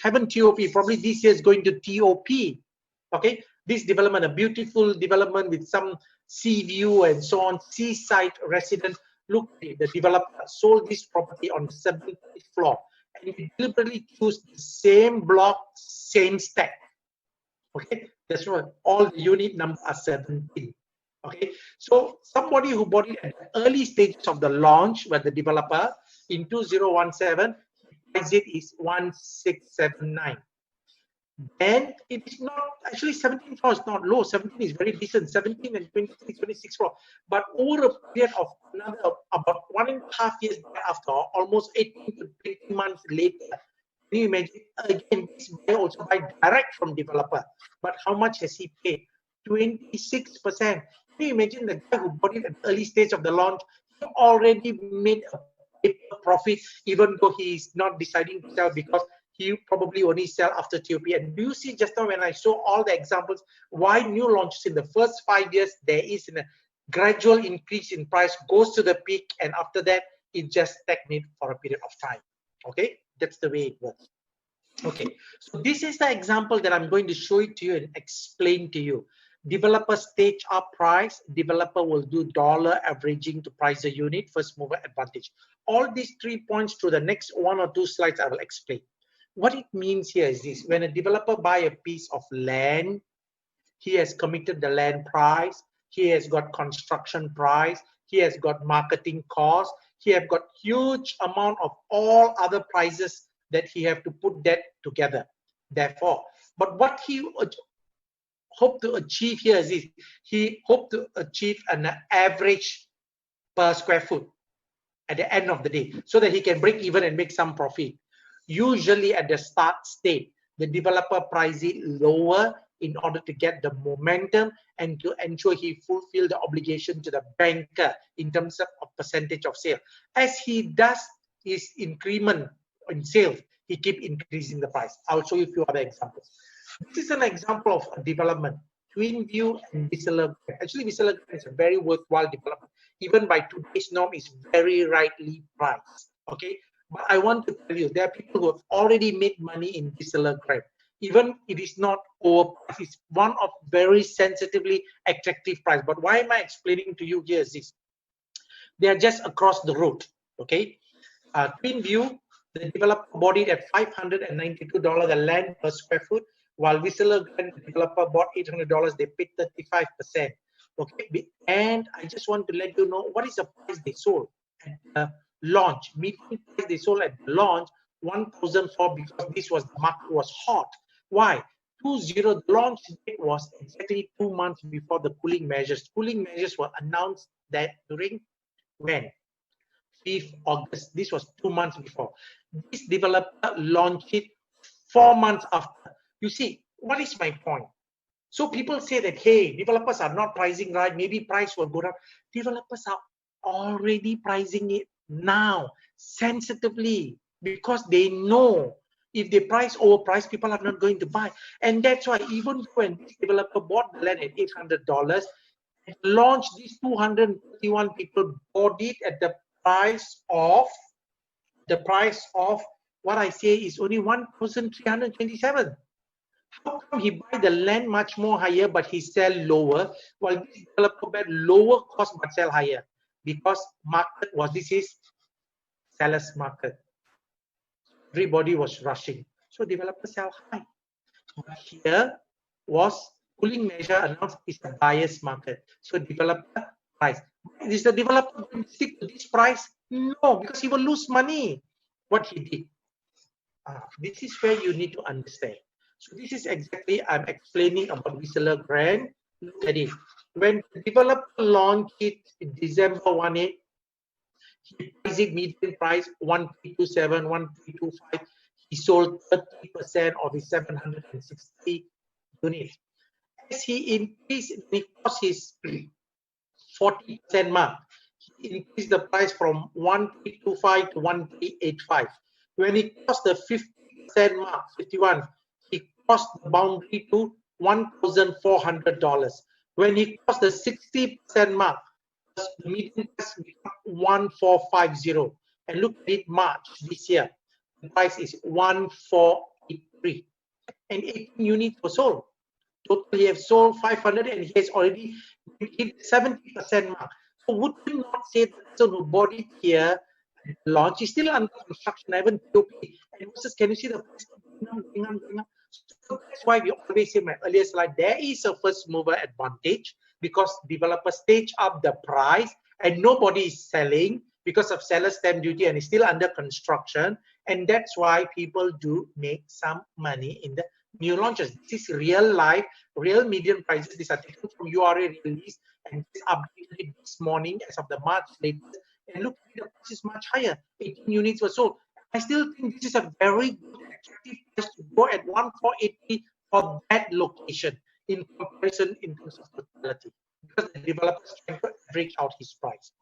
haven't TOP. Probably this year is going to TOP. Okay, this development, a beautiful development with some sea view and so on. Seaside residence. Look, the developer sold this property on the 7th floor, and we deliberately choose the same block, same stack. Okay, that's right. All the unit numbers are 17. Okay, so somebody who bought it at the early stages of the launch, where the developer in 2017, price it is 1679. And it is not actually 17 floor is not low. 17 is very decent. 17 and 26, 26 floor. But over a period of another about 1.5 years after, almost 18 to 20 months later, can you imagine? Again, this buyer also buy direct from developer. But how much has he paid? 26%. Can you imagine the guy who bought it at the early stage of the launch? He already made a profit, even though he is not deciding to sell because he probably only sell after TOP. And do you see just now when I show all the examples why new launches in the first 5 years there is a gradual increase in price, goes to the peak, and after that it just stagnates for a period of time. Okay, that's the way it works. Okay, so this is the example that I'm going to show it to you and explain to you. Developer stage up price, developer will do dollar averaging to price a unit, first mover advantage. All these 3 points through the next 1 or 2 slides I will explain. What it means here is this: when a developer buy a piece of land, he has committed the land price, he has got construction price, he has got marketing cost, he have got huge amount of all other prices that he have to put that together. Therefore, but what he hope to achieve here is this: he hope to achieve an average per square foot at the end of the day, so that he can break even and make some profit. Usually at the start state, the developer price it lower in order to get the momentum and to ensure he fulfill the obligation to the banker in terms of a percentage of sale. As he does his increment in sales, he keep increasing the price. I'll show you a few other examples. This is an example of a development, Twin View and Resale. Actually, Resale is a very worthwhile development. Even by today's norm, is very rightly priced. Okay, but I want to tell you, there are people who have already made money in Resale. Even it is not overpriced, it's one of very sensitively attractive price. But why am I explaining to you here is this: they are just across the road. Okay, Twin View, the developer bought it at $592 the land per square foot, while Resale, the developer bought $800. They paid 35%. Okay, and I just want to let you know what is the price they sold at the launch. Median price they sold at the launch 1,004, because this was the market was hot. Why? 20, the launch date was exactly 2 months before the cooling measures. Cooling measures were announced that during when? 5th August. This was 2 months before. This developer launched it 4 months after. You see, what is my point? So people say that, hey, developers are not pricing right, maybe price will go down. Developers are already pricing it now. sensitively, because they know if they price overpriced, people are not going to buy. And that's why even when this developer bought the land at $800, launched, these 231 people bought it at the price of what I say is only 1,327. How come he buy the land much more higher but he sell lower, while this developer bet lower cost but sell higher? Because market was, this is seller's market. Everybody was rushing, so developer sell high. But here was cooling measure announced is a buyer's market, so developer price. Is the developer going to stick to this price? No, because he will lose money. What he did, this is where you need to understand. So this is exactly I'm explaining about Resale grant. Look at it. When the developer launched it in December 18, he priced it median price 1327, 1325. He sold 30% of his 760 units. As he increased, he crossed his 40% mark, he increased the price from 1325 to 1385. When he crossed the 50% mark, 51, he crossed the boundary to $1,400. When he crossed the 60% mark, the median price became 1450. And look at it, March this year, the price is 1483, and 18 units were sold. Total, he has sold 500, and he has already hit 70% mark. So would you not say that person who bought it here, launch is still under construction, I haven't POP, and versus, can you see the price going up? So that's why we always say in my earlier slide, there is a first mover advantage because developers stage up the price and nobody is selling because of seller stamp duty and is still under construction, and that's why people do make some money in the new launches. This is real life, real median prices. These are taken from URA release and updated this morning as of the March latest. And look, the price is much higher. 18 units were sold. I still think this is a very good attractive price to go at 1480 for that location in comparison in terms of totality, because the developer is trying to average out his price.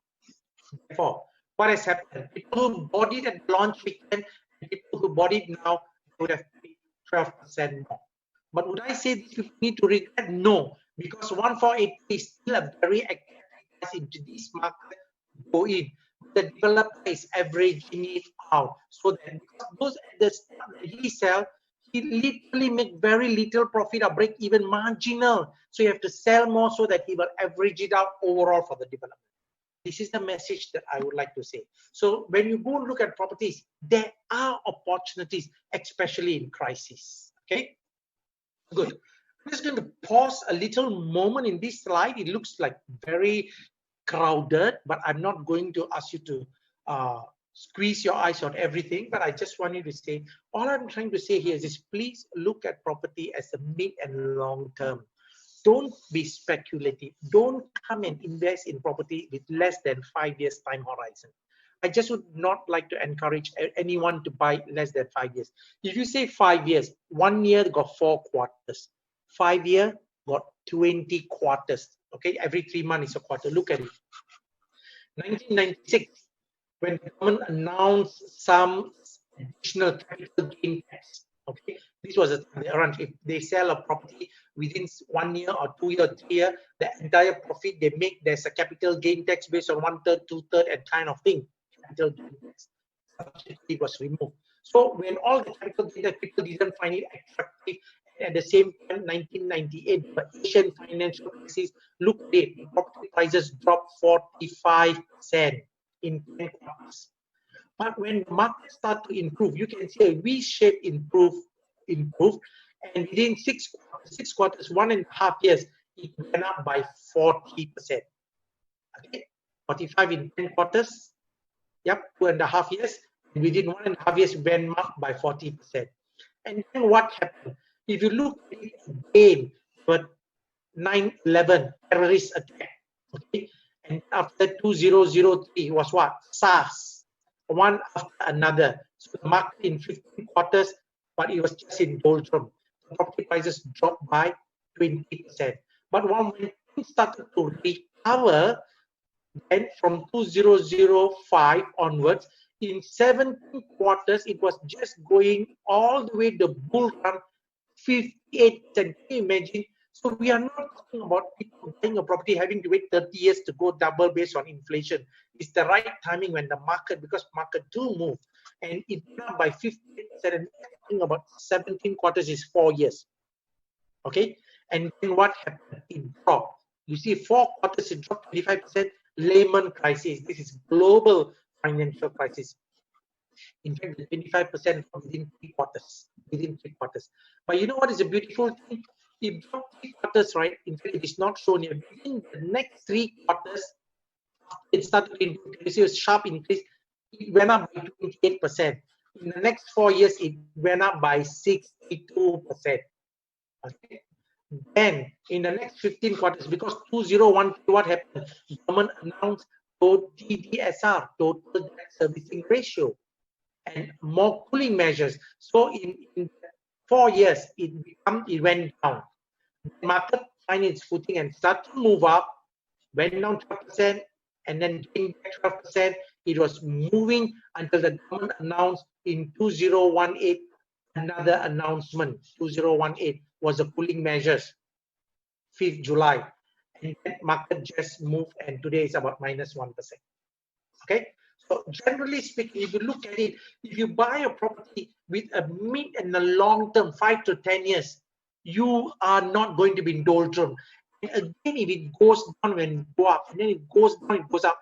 Therefore, what has happened? People who bought it at launch weekend and people who bought it now would have paid 12% more. But would I say this need to regret? No, because 1480 is still a very attractive price into this market to go in. The developer is averaging it out, so that those at the start that he sell, he literally make very little profit or break even marginal. So you have to sell more so that he will average it out overall for the developer. This is the message that I would like to say. So when you go look at properties, there are opportunities, especially in crisis. Okay, good. I'm just going to pause a little moment in this slide. It looks like very crowded, but I'm not going to ask you to squeeze your eyes on everything, but I just want you to say, all I'm trying to say here is please look at property as a mid and long term. Don't be speculative. Don't come and invest in property with less than 5 years time horizon. I just would not like to encourage anyone to buy less than 5 years. If you say 5 years, 1 year got 4 quarters, 5 year got 20 quarters. Okay, every 3 months is a quarter. Look at it. 1996, when the government announced some additional capital gain tax. Okay, this was around, if they sell a property within 1 year or 2 years or 3 years, the entire profit they make, there's a capital gain tax based on 1/3, 2/3, and kind of thing. Capital gain tax. It was removed. So when all the capital gain tax, people didn't find it attractive. At the same time, 1998, the Asian financial crisis, look at it, property prices dropped 45% in 10 quarters. But when the market started to improve, you can see a V-shaped improve, and within six quarters, 1.5 years, it went up by 40%. Okay, 45 in 10 quarters, yep, 2.5 years, and within 1.5 years, went up by 40%. And then what happened? If you look at it again, but 9/11 terrorist attack, okay, and after 2003 was what? SARS, one after another. So the market in 15 quarters, but it was just in doldrum. The property prices dropped by 20%. But when things started to recover, then from 2005 onwards, In 17 quarters, it was just going all the way the bull run 58%. Can you imagine? So we are not talking about people buying a property having to wait 30 years to go double based on inflation. It's the right timing when the market, because market do move, and it went up by 58%. And talking about 17 quarters is 4 years. Okay, and then what happened? It dropped. You see, 4 quarters it dropped 25%. Lehman crisis. This is global financial crisis. In fact, 25% within 3 quarters. Within 3 quarters. But you know what is a beautiful thing? It dropped 3 quarters, right? In fact, it is not shown here. Within the next 3 quarters, it started to increase. A sharp increase. It went up by 28%. In the next 4 years, it went up by 62%. Okay. Then in the next 15 quarters, because 2013, what happened? Government announced TDSR, total debt servicing ratio, and more cooling measures. So in 4 years, it went down. The market find its footing and start to move up, went down 12%, and then came back 12%. It was moving until the government announced in 2018 another announcement. 2018 was the cooling measures, 5th July, and that market just moved, and today is about -1%. Okay, so generally speaking, if you look at it, if you buy a property with a mid and a long term, 5 to 10 years, you are not going to be in doldrum. And again, if it goes down when it go up, and then it goes down, it goes up,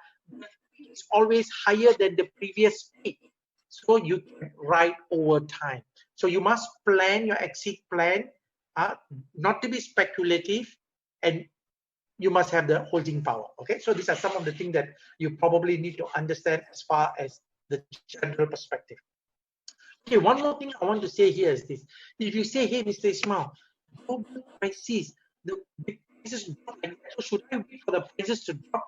it's always higher than the previous peak. So you can ride over time. So you must plan your exit plan, not to be speculative, and you must have the holding power. Okay, so these are some of the things that you probably need to understand as far as the general perspective. Okay, one more thing I want to say here is this. If you say, hey, Mr. Ismail, global crisis, the prices drop, so should I wait for the prices to drop?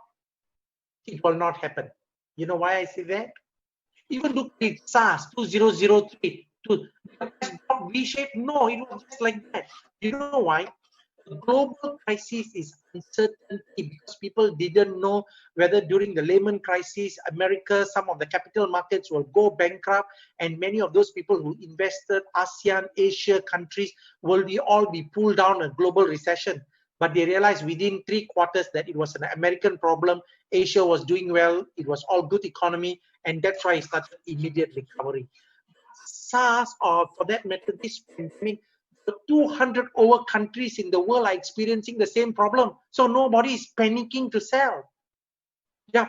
It will not happen. You know why I say that? Even look at SARS 2003, V-shaped. No, it was just like that. You know why? The global crisis is uncertainty, because people didn't know whether during the Lehman crisis, America, some of the capital markets will go bankrupt, and many of those people who invested, ASEAN, Asia countries, will all be pulled down a global recession. But they realized within 3 quarters that it was an American problem. Asia was doing well. It was all good economy, and that's why it started immediate recovery. SARS, or for that matter, this pandemic, the 200 over countries in the world are experiencing the same problem. So nobody is panicking to sell. Yeah,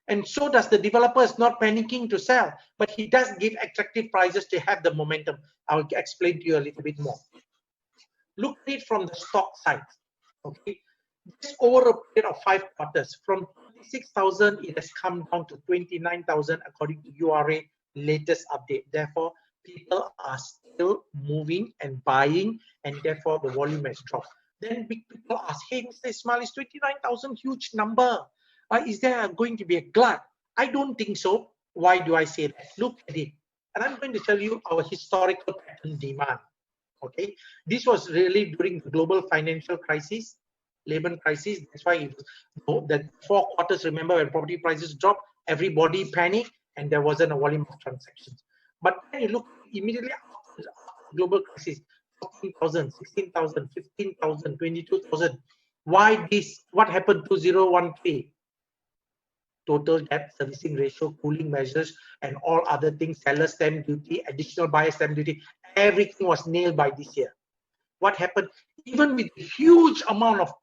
and so does the developer is not panicking to sell, but he does give attractive prices to have the momentum. I'll explain to you a little bit more. Look at it from the stock side. Okay, just over a period of 5 quarters, from 26,000, it has come down to 29,000 according to URA latest update. Therefore, people are still moving and buying, and therefore the volume has dropped. Then big people ask, hey, Mr. Ismail, is 29,000 huge number? Is there going to be a glut? I don't think so. Why do I say that? Look at it. And I'm going to tell you our historical pattern demand. Okay, this was really during the global financial crisis, Lehman crisis. That's why the 4 quarters, remember, when property prices dropped, everybody panicked and there wasn't a volume of transactions. But then you look immediately after the global crisis, 14,000, 16,000, 15,000, 22,000. Why this? What happened to 2013? Total debt servicing ratio, cooling measures, and all other things, seller stamp duty, additional buyer stamp duty, everything was nailed by this year. What happened? Even with huge amount of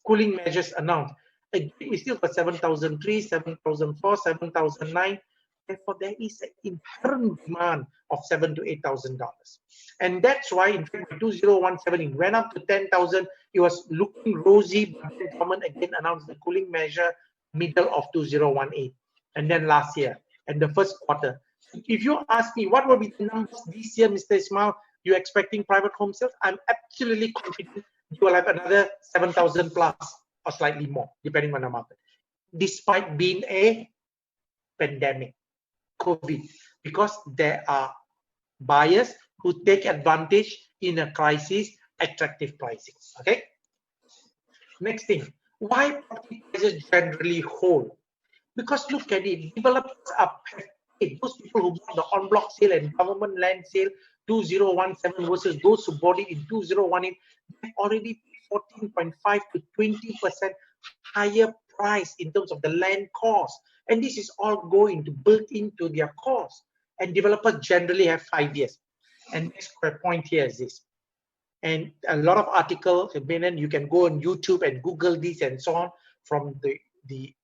cooling measures announced, again, we still got 7,003, 7,004, 7,009. Therefore, there is an inherent demand of $7,000 to $8,000. And that's why, in fact, in 2017, it went up to 10,000. It was looking rosy, but the government again announced the cooling measure middle of 2018. And then last year, and the first quarter. If you ask me, what will be the numbers this year, Mr. Ismail, you're expecting private home sales? I'm absolutely confident you will have another 7,000 plus or slightly more, depending on the market, despite being a pandemic, COVID, because there are buyers who take advantage in a crisis, attractive pricing. Okay. Next thing, why property prices generally hold? Because look at it, developers have hey, those people who bought the en bloc sale and government land sale 2017 versus those who bought it in 2018, they've already 14.5 to 20% higher price in terms of the land cost. And this is all going to build into their cost. And developers generally have 5 years. And next point here is this. And a lot of articles have been in, you can go on YouTube and Google this and so on, from the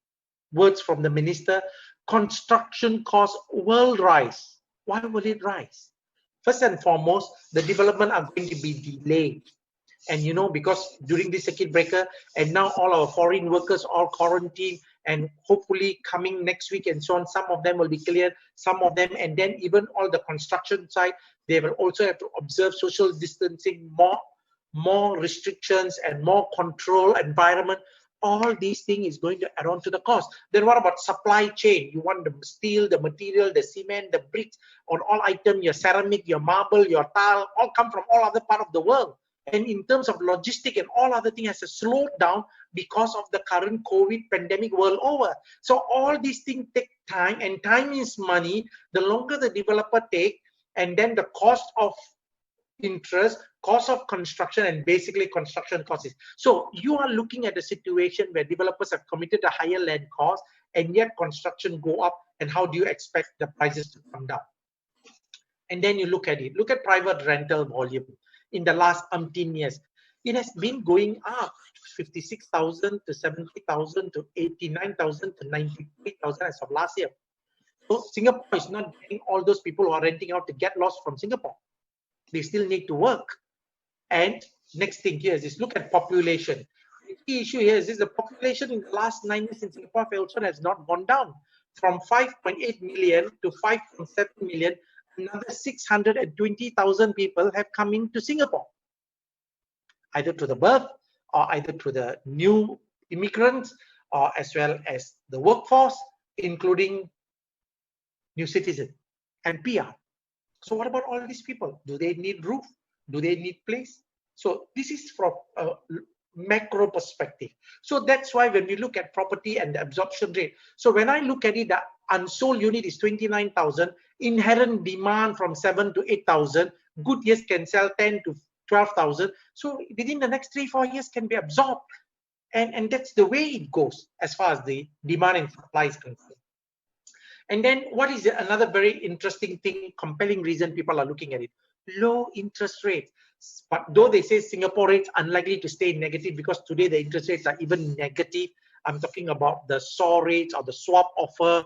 words from the minister. Construction costs will rise. Why will it rise? First and foremost, the development are going to be delayed. And you know, because during this circuit breaker, and now all our foreign workers all quarantined, and hopefully coming next week and so on, some of them will be cleared, some of them, and then even all the construction side, they will also have to observe social distancing, more restrictions and more control environment. All these things is going to add on to the cost. Then what about supply chain? You want the steel, the material, the cement, the bricks, on all items, your ceramic, your marble, your tile, all come from all other part of the world. And in terms of logistic and all other things has slowed down because of the current COVID pandemic world over. So all these things take time, and time is money. The longer the developer take, and then the cost of interest, cost of construction, and basically construction costs. So you are looking at a situation where developers have committed a higher land cost, and yet construction go up, and how do you expect the prices to come down? And then you look at it, look at private rental volume. In the last umpteen years, it has been going up 56,000 to 70,000 to 89,000 to 93,000 as of last year. So Singapore is not getting all those people who are renting out to get lost from Singapore. They still need to work. And next thing here is this, look at population. The key issue here is this, the population in the last 9 years in Singapore also has not gone down from 5.8 million to 5.7 million. Another 620,000 people have come into Singapore, either to the birth or either to the new immigrants, or as well as the workforce, including new citizens and PR. So what about all these people? Do they need roof? Do they need place? So this is from a macro perspective. So that's why when we look at property and the absorption rate, so when I look at it, the unsold unit is 29,000, inherent demand from 7 to 8,000, good years can sell 10 to 12,000. So within the next 3-4 years can be absorbed. And that's the way it goes as far as the demand and supply is concerned. And then what is another very interesting thing, compelling reason people are looking at it? Low interest rates. But though they say Singapore rates unlikely to stay negative, because today the interest rates are even negative. I'm talking about the SAW rates or the swap offer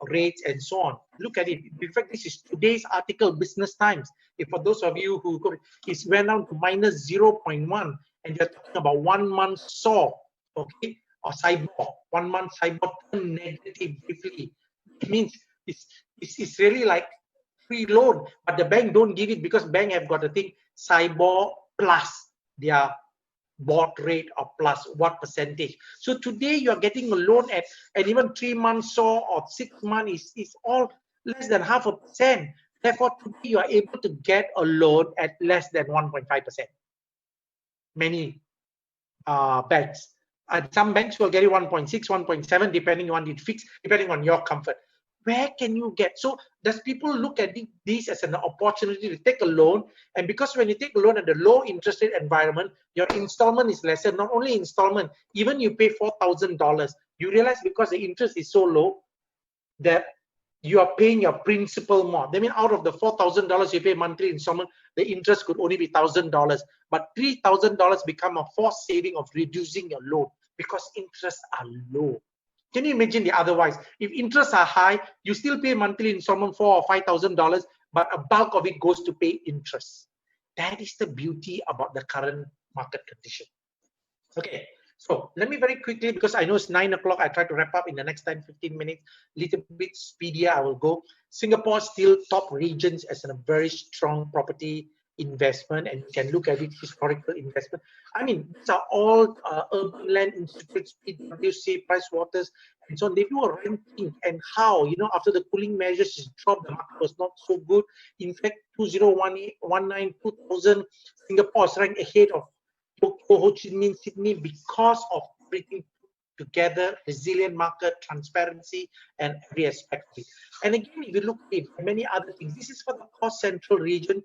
rates and so on. Look at it. In fact, this is today's article, Business Times. If for those of you who could, it went down to minus 0.1, and you're talking about 1 month SAW, okay, or SIBOR, 1 month SIBOR turned negative briefly. It means it's really like free loan, but the bank don't give it because bank have got a thing SIBOR plus their board rate or plus what percentage. So today you are getting a loan at, and even 3 months SAW or 6 months is all less than 0.5%. Therefore today you are able to get a loan at less than 1.5%. Many banks. And some banks will get you 1.6, 1.7, depending on it fixed, depending on your comfort. Where can you get? So does people look at this as an opportunity to take a loan? And because when you take a loan at a low interest rate environment, your installment is lesser. Not only installment, even you pay $4,000, you realize because the interest is so low that you are paying your principal more. That means out of the $4,000 you pay monthly installment, the interest could only be $1,000. But $3,000 become a forced saving of reducing your loan because interests are low. Can you imagine the otherwise? If interests are high, you still pay monthly installment $4,000 or $5,000, but a bulk of it goes to pay interest. That is the beauty about the current market condition. Okay, so let me very quickly, because I know it's 9 o'clock, I try to wrap up in the next 10-15 minutes. Little bit speedier I will go. Singapore still top regions as a very strong property investment, and you can look at it, historical investment. I mean, these are all urban land institutes, PwC, Price Waters, and so on. They do a ranking and how, you know, after the cooling measures dropped, the market was not so good. In fact, 2018, 2000, Singapore is ranked ahead of Tokyo, Ho Chi Minh, Sydney because of everything together, resilient market, transparency, and every aspect of it. And again, if you look at many other things, this is for the cost central region,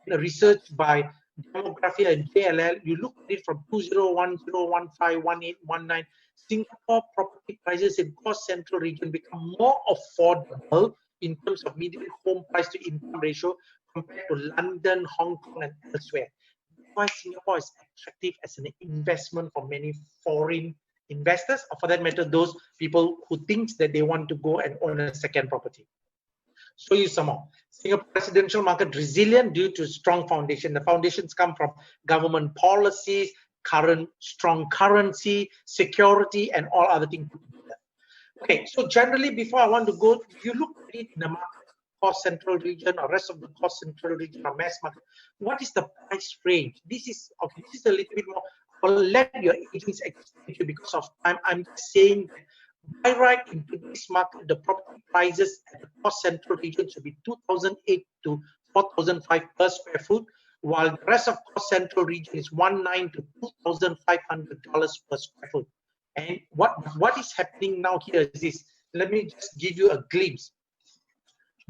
research by Demography and JLL. You look at it from 2010, 15, 18, 19. Singapore property prices in cost central region become more affordable in terms of median home price to income ratio compared to London, Hong Kong, and elsewhere. That's why Singapore is attractive as an investment for many foreign investors, or for that matter, those people who think that they want to go and own a second property. Show you some more. Singapore residential market resilient due to strong foundation. The foundations come from government policies, strong currency, security, and all other things. Okay, so generally, before I want to go, if you look at it in the market, cost central region or rest of the cost central region or mass market, what is the price range? This is okay. This is a little bit more. I'll let your agents explain to you because of time. I'm just saying that by right in today's market, the property prices at the cost central region should be 2008 to 4005 per square foot, while the rest of cost central region is 19 to $2,500 per square foot. And what is happening now here is this. Let me just give you a glimpse.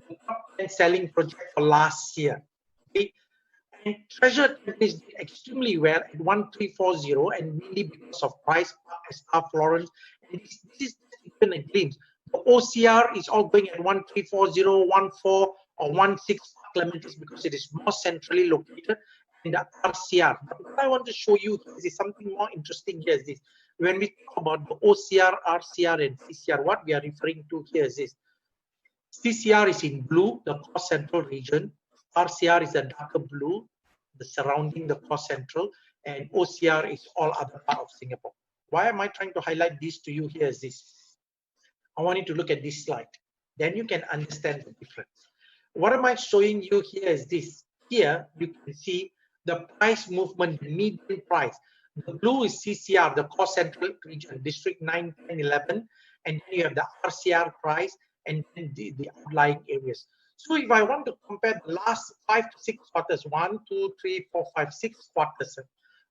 The top 10 selling project for last year. Okay? And Treasure is extremely well at 1340, and mainly because of price, Star Florence. And this is even a glimpse. The OCR is all going at 1340, 14, or 16 Clementes because it is more centrally located. In the RCR. But what I want to show you is something more interesting here is this. When we talk about the OCR, RCR, and CCR, what we are referring to here is this. CCR is in blue, the cost central region. RCR is a darker blue, the surrounding the cost central, and OCR is all other part of Singapore. Why am I trying to highlight this to you here is this. I want you to look at this slide. Then you can understand the difference. What am I showing you here is this. Here you can see the price movement, the median price. The blue is CCR, the cost central region, district 9, 10, 11, and then you have the RCR price and then the outlying areas. So if I want to compare the last 5 to 6 quarters, 1, 2, 3, 4, 5, 6 quarters,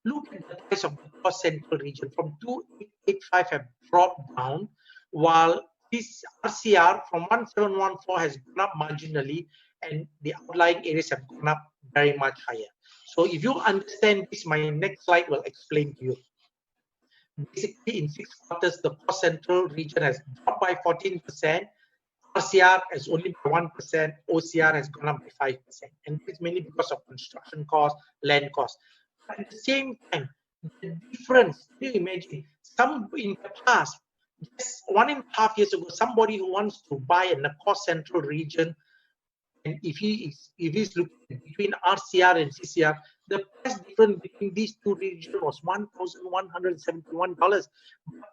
look at the price of the cost central region from 2885 have dropped down, while this RCR from 1714 has gone up marginally, and the outlying areas have gone up very much higher. So if you understand this, my next slide will explain to you. Basically, in 6 quarters, the cost central region has dropped by 14%, RCR has only by 1%, OCR has gone up by 5%. And it's mainly because of construction costs, land costs. But at the same time, the difference, can you imagine, some in the past, just 1.5 years ago, somebody who wants to buy in the cost central region, and if he's looking between RCR and CCR, the price difference between these two regions was $1,171. But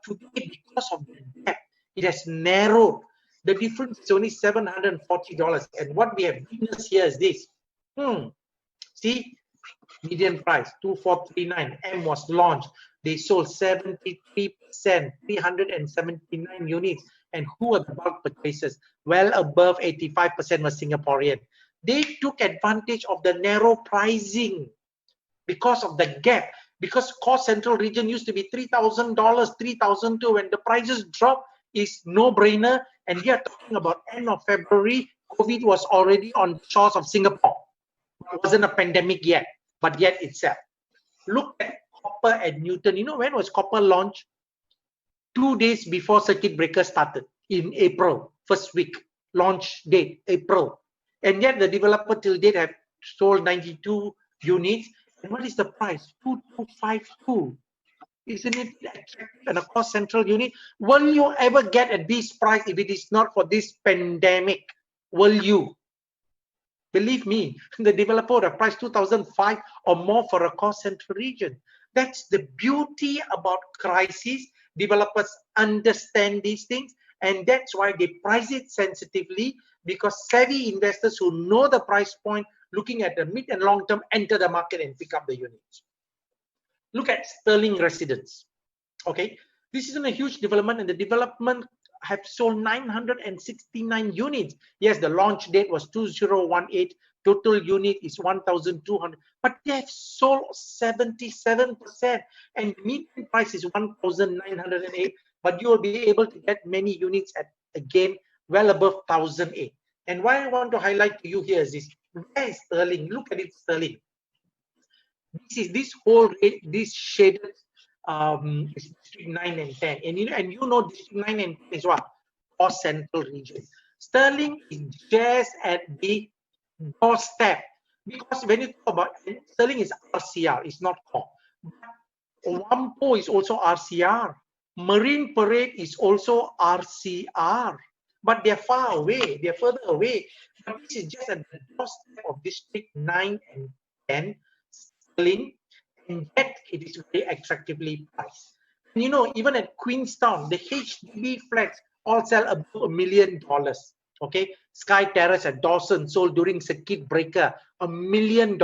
today, because of the gap, it has narrowed. The difference is only $740. And what we have witnessed here is this. See, median price 2439. M was launched. They sold 73%, 379 units. And who are the bulk purchasers? Well above 85% were Singaporean. They took advantage of the narrow pricing because of the gap. Because cost central region used to be $3,000, $3,200. When the prices drop, is no-brainer. And we are talking about end of February. COVID was already on the shores of Singapore. It wasn't a pandemic yet, but yet itself. Look at copper at Newton. You know when was copper launched? 2 days before circuit breaker started in April, first week, launch date, April. And yet the developer till date have sold 92 units. And what is the price? 2252. Isn't it attractive and a cost central unit? Will you ever get at this price if it is not for this pandemic? Will you? Believe me, the developer would have priced 2005 or more for a cost central region. That's the beauty about crisis. Developers understand these things, and that's why they price it sensitively, because savvy investors who know the price point, looking at the mid and long term, enter the market and pick up the units. Look at Sterling Residence. Okay, this isn't a huge development, and the development have sold 969 units. Yes, the launch date was 2018. Total unit is 1,200, but they have sold 77%, and median price is 1,908. but you will be able to get many units at, again, well above 1,008. And why I want to highlight to you here is this. Where is Sterling? Look at it, Sterling. This whole this shaded District 9 and 10, and you know District 9 and 10 is what? Or central region. Sterling is just at the doorstep, because when you talk about Sterling is RCR, it's not core. Wampo is also RCR. Marine Parade is also RCR, but they're far away. They're further away. But this is just at the doorstep of District 9 and 10, Sterling, and yet it is very attractively priced. And you know, even at Queenstown, the HDB flats all sell above $1 million. Okay, Sky Terrace at Dawson sold during circuit breaker $1 million.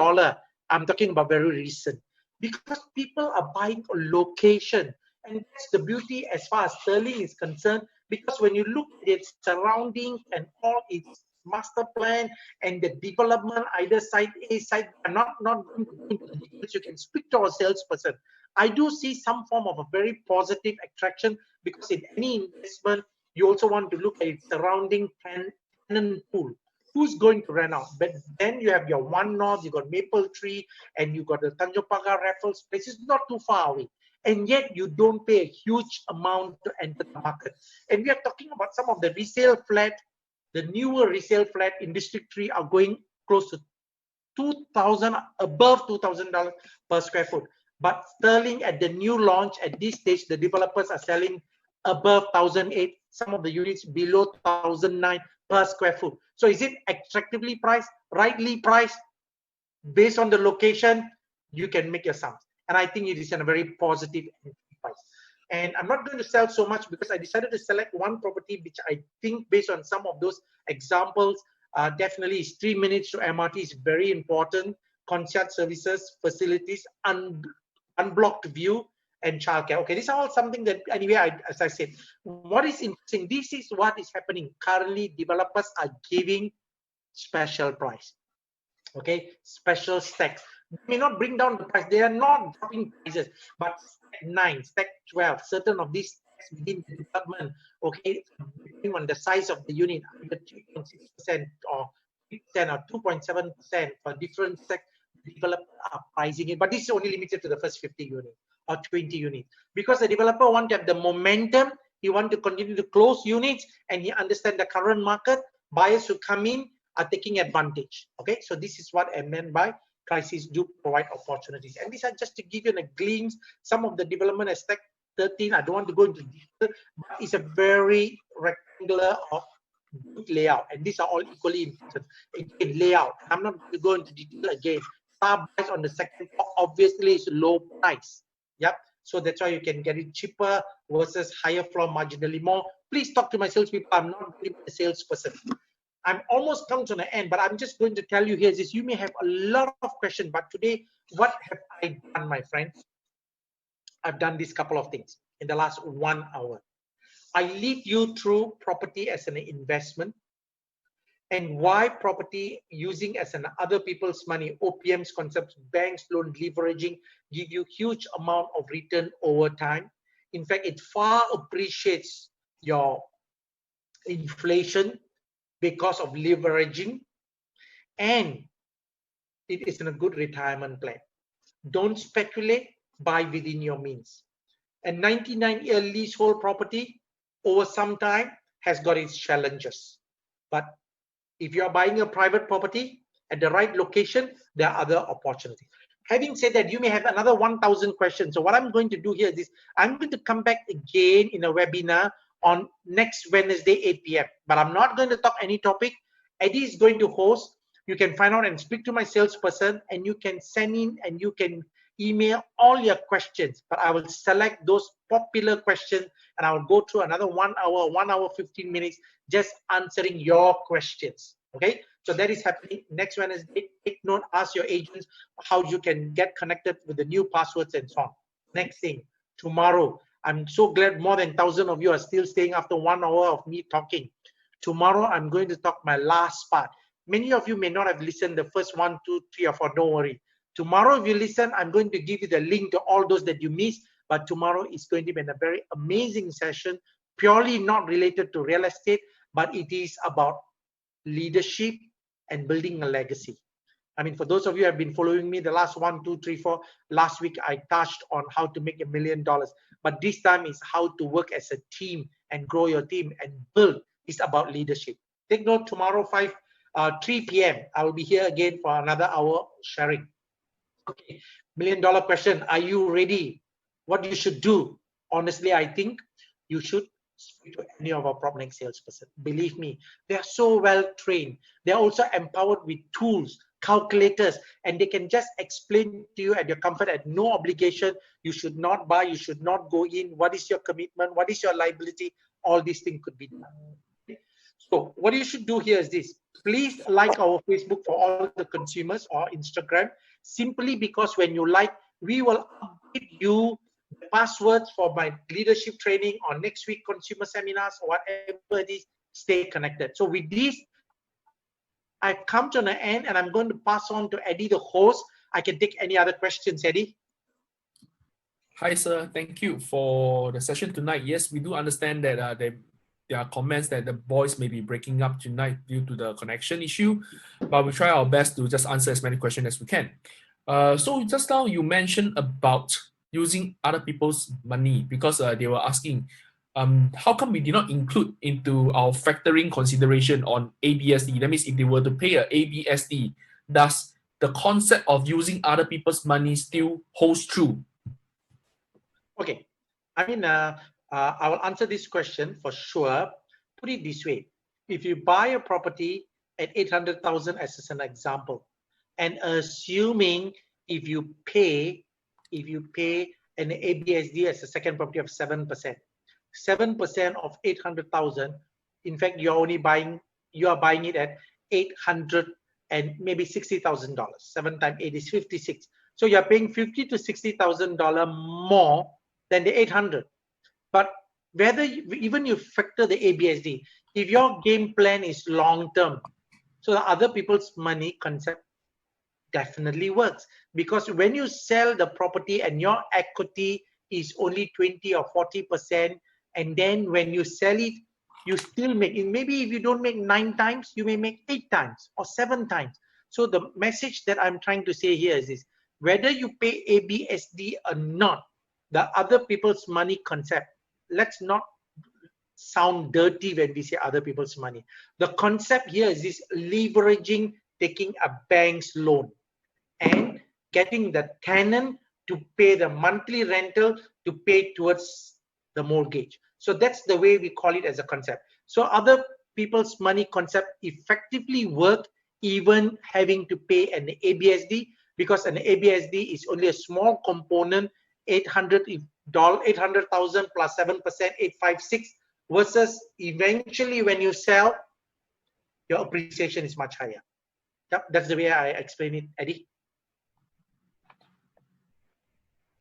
I'm talking about very recent, because people are buying a location, and that's the beauty as far as Sterling is concerned. Because when you look at its surroundings and all its master plan and the development, either side A, side B, I'm not going to go into the details. You can speak to our salesperson. I do see some form of a very positive attraction, because in any investment, you also want to look at its surrounding tenant pool. Who's going to rent out? But then you have your One North, you got Maple Tree, and you got the Tanjong Pagar Raffles place. It's not too far away, and yet you don't pay a huge amount to enter the market. And we are talking about some of the resale flat, the newer resale flat in District 3 are going close to $2,000, above $2,000 per square foot. But Sterling, at the new launch at this stage, the developers are selling above 1,008. Some of the units below 1,009 per square foot. So is it attractively priced, rightly priced? Based on the location, you can make your sums. And I think it is a very positive price. And I'm not going to sell so much, because I decided to select one property which I think, based on some of those examples, definitely is 3 minutes to MRT is very important. Concierge services, facilities, unblocked view, and childcare. Okay, these are all something that, anyway, as I said, what is interesting, this is what is happening. Currently, developers are giving special price. Okay, special stacks. They may not bring down the price, they are not dropping prices, but stack 9, stack 12, certain of these stacks within the development, okay, depending on the size of the unit, either 3.6% or 3% or 2.7% for different stacks, developers are pricing it. But this is only limited to the first 50 units or 20 units, because the developer wants to have the momentum. He wants to continue to close units, and he understands the current market. Buyers who come in are taking advantage. Okay, so this is what I meant by crises do provide opportunities. And these are just to give you a glimpse. Some of the development as stack 13, I don't want to go into detail, but it's a very rectangular or good layout, and these are all equally important. Again, layout, I'm not going to go into detail again. Star price on the second floor obviously is low price. Yep, so that's why you can get it cheaper versus higher floor marginally more. Please talk to my salespeople. I'm not really a salesperson. I'm almost come to the end, but I'm just going to tell you here is you may have a lot of questions, but today, what have I done, my friends? I've done these couple of things in the last 1 hour. I lead you through property as an investment, and why property using as an other people's money, OPM's concepts, banks, loan, leveraging, give you huge amount of return over time. In fact, it far appreciates your inflation because of leveraging, and it is in a good retirement plan. Don't speculate, buy within your means. A 99-year leasehold property over some time has got its challenges, but if you are buying a private property at the right location, there are other opportunities. Having said that, you may have another 1,000 questions. So what I'm going to do here is I'm going to come back again in a webinar on next Wednesday, 8 p.m. But I'm not going to talk any topic. Eddie is going to host. You can find out and speak to my salesperson, and you can send in and you can email all your questions. But I will select those popular questions, and I will go through another 1 hour, 15 minutes, just answering your questions. Okay, so that is happening next Wednesday. Take note, ask your agents how you can get connected with the new passwords and so on. Next thing, tomorrow, I'm so glad more than 1,000 of you are still staying after 1 hour of me talking. Tomorrow, I'm going to talk my last part. Many of you may not have listened the first 1, 2, 3, or 4. Don't worry. Tomorrow, if you listen, I'm going to give you the link to all those that you missed. but tomorrow is going to be a very amazing session, purely not related to real estate, but it is about leadership and building a legacy. I mean, for those of you who have been following me the last 1, 2, 3, 4, last week I touched on how to make $1 million, but this time is how to work as a team and grow your team and build. It's about leadership. Take note, tomorrow 3 p.m. I will be here again for another hour sharing. Okay, $1 million question. Are you ready? What you should do? Honestly, I think you should speak to any of our PropNex salesperson. Believe me, they are so well trained. They are also empowered with tools, calculators, and they can just explain to you at your comfort at no obligation. You should not buy, you should not go in. What is your commitment? What is your liability? All these things could be done. Okay. So what you should do here is this. Please like our Facebook for all the consumers or Instagram, simply because when you like, we will update you the passwords for my leadership training or next week consumer seminars or whatever it is. Stay connected. So with this, I've come to an end and I'm going to pass on to Eddie, the host. I can take any other questions, Eddie. Hi, sir. Thank you for the session tonight. Yes, we do understand that there are comments that the voice may be breaking up tonight due to the connection issue, but we try our best to just answer as many questions as we can. So just now you mentioned about using other people's money because they were asking, how come we did not include into our factoring consideration on ABSD? That means if they were to pay a ABSD, does the concept of using other people's money still holds true? Okay, I mean, I will answer this question for sure. Put it this way: if you buy a property at 800,000 as an example, and assuming if you pay an ABSD as a second property of 7%, 7% of 800,000, in fact, you are buying it at 800 and maybe $60,000. 7 times 8 is 56. So you are paying $50,000 to $60,000 more than the 800. But whether even you factor the ABSD, if your game plan is long term, so the other people's money concept definitely works, because when you sell the property and your equity is only 20 or 40%, and then when you sell it, you still make it. Maybe if you don't make 9 times, you may make 8 times or 7 times. So the message that I'm trying to say here is this: whether you pay ABSD or not, the other people's money concept, let's not sound dirty when we say other people's money. The concept here is this: leveraging, taking a bank's loan and getting the tenant to pay the monthly rental to pay towards the mortgage. So that's the way we call it as a concept. So other people's money concept effectively work even having to pay an ABSD, because an ABSD is only a small component, 800,000 plus 7%, 856, versus eventually when you sell, your appreciation is much higher. Yep, that's the way I explain it, Eddie.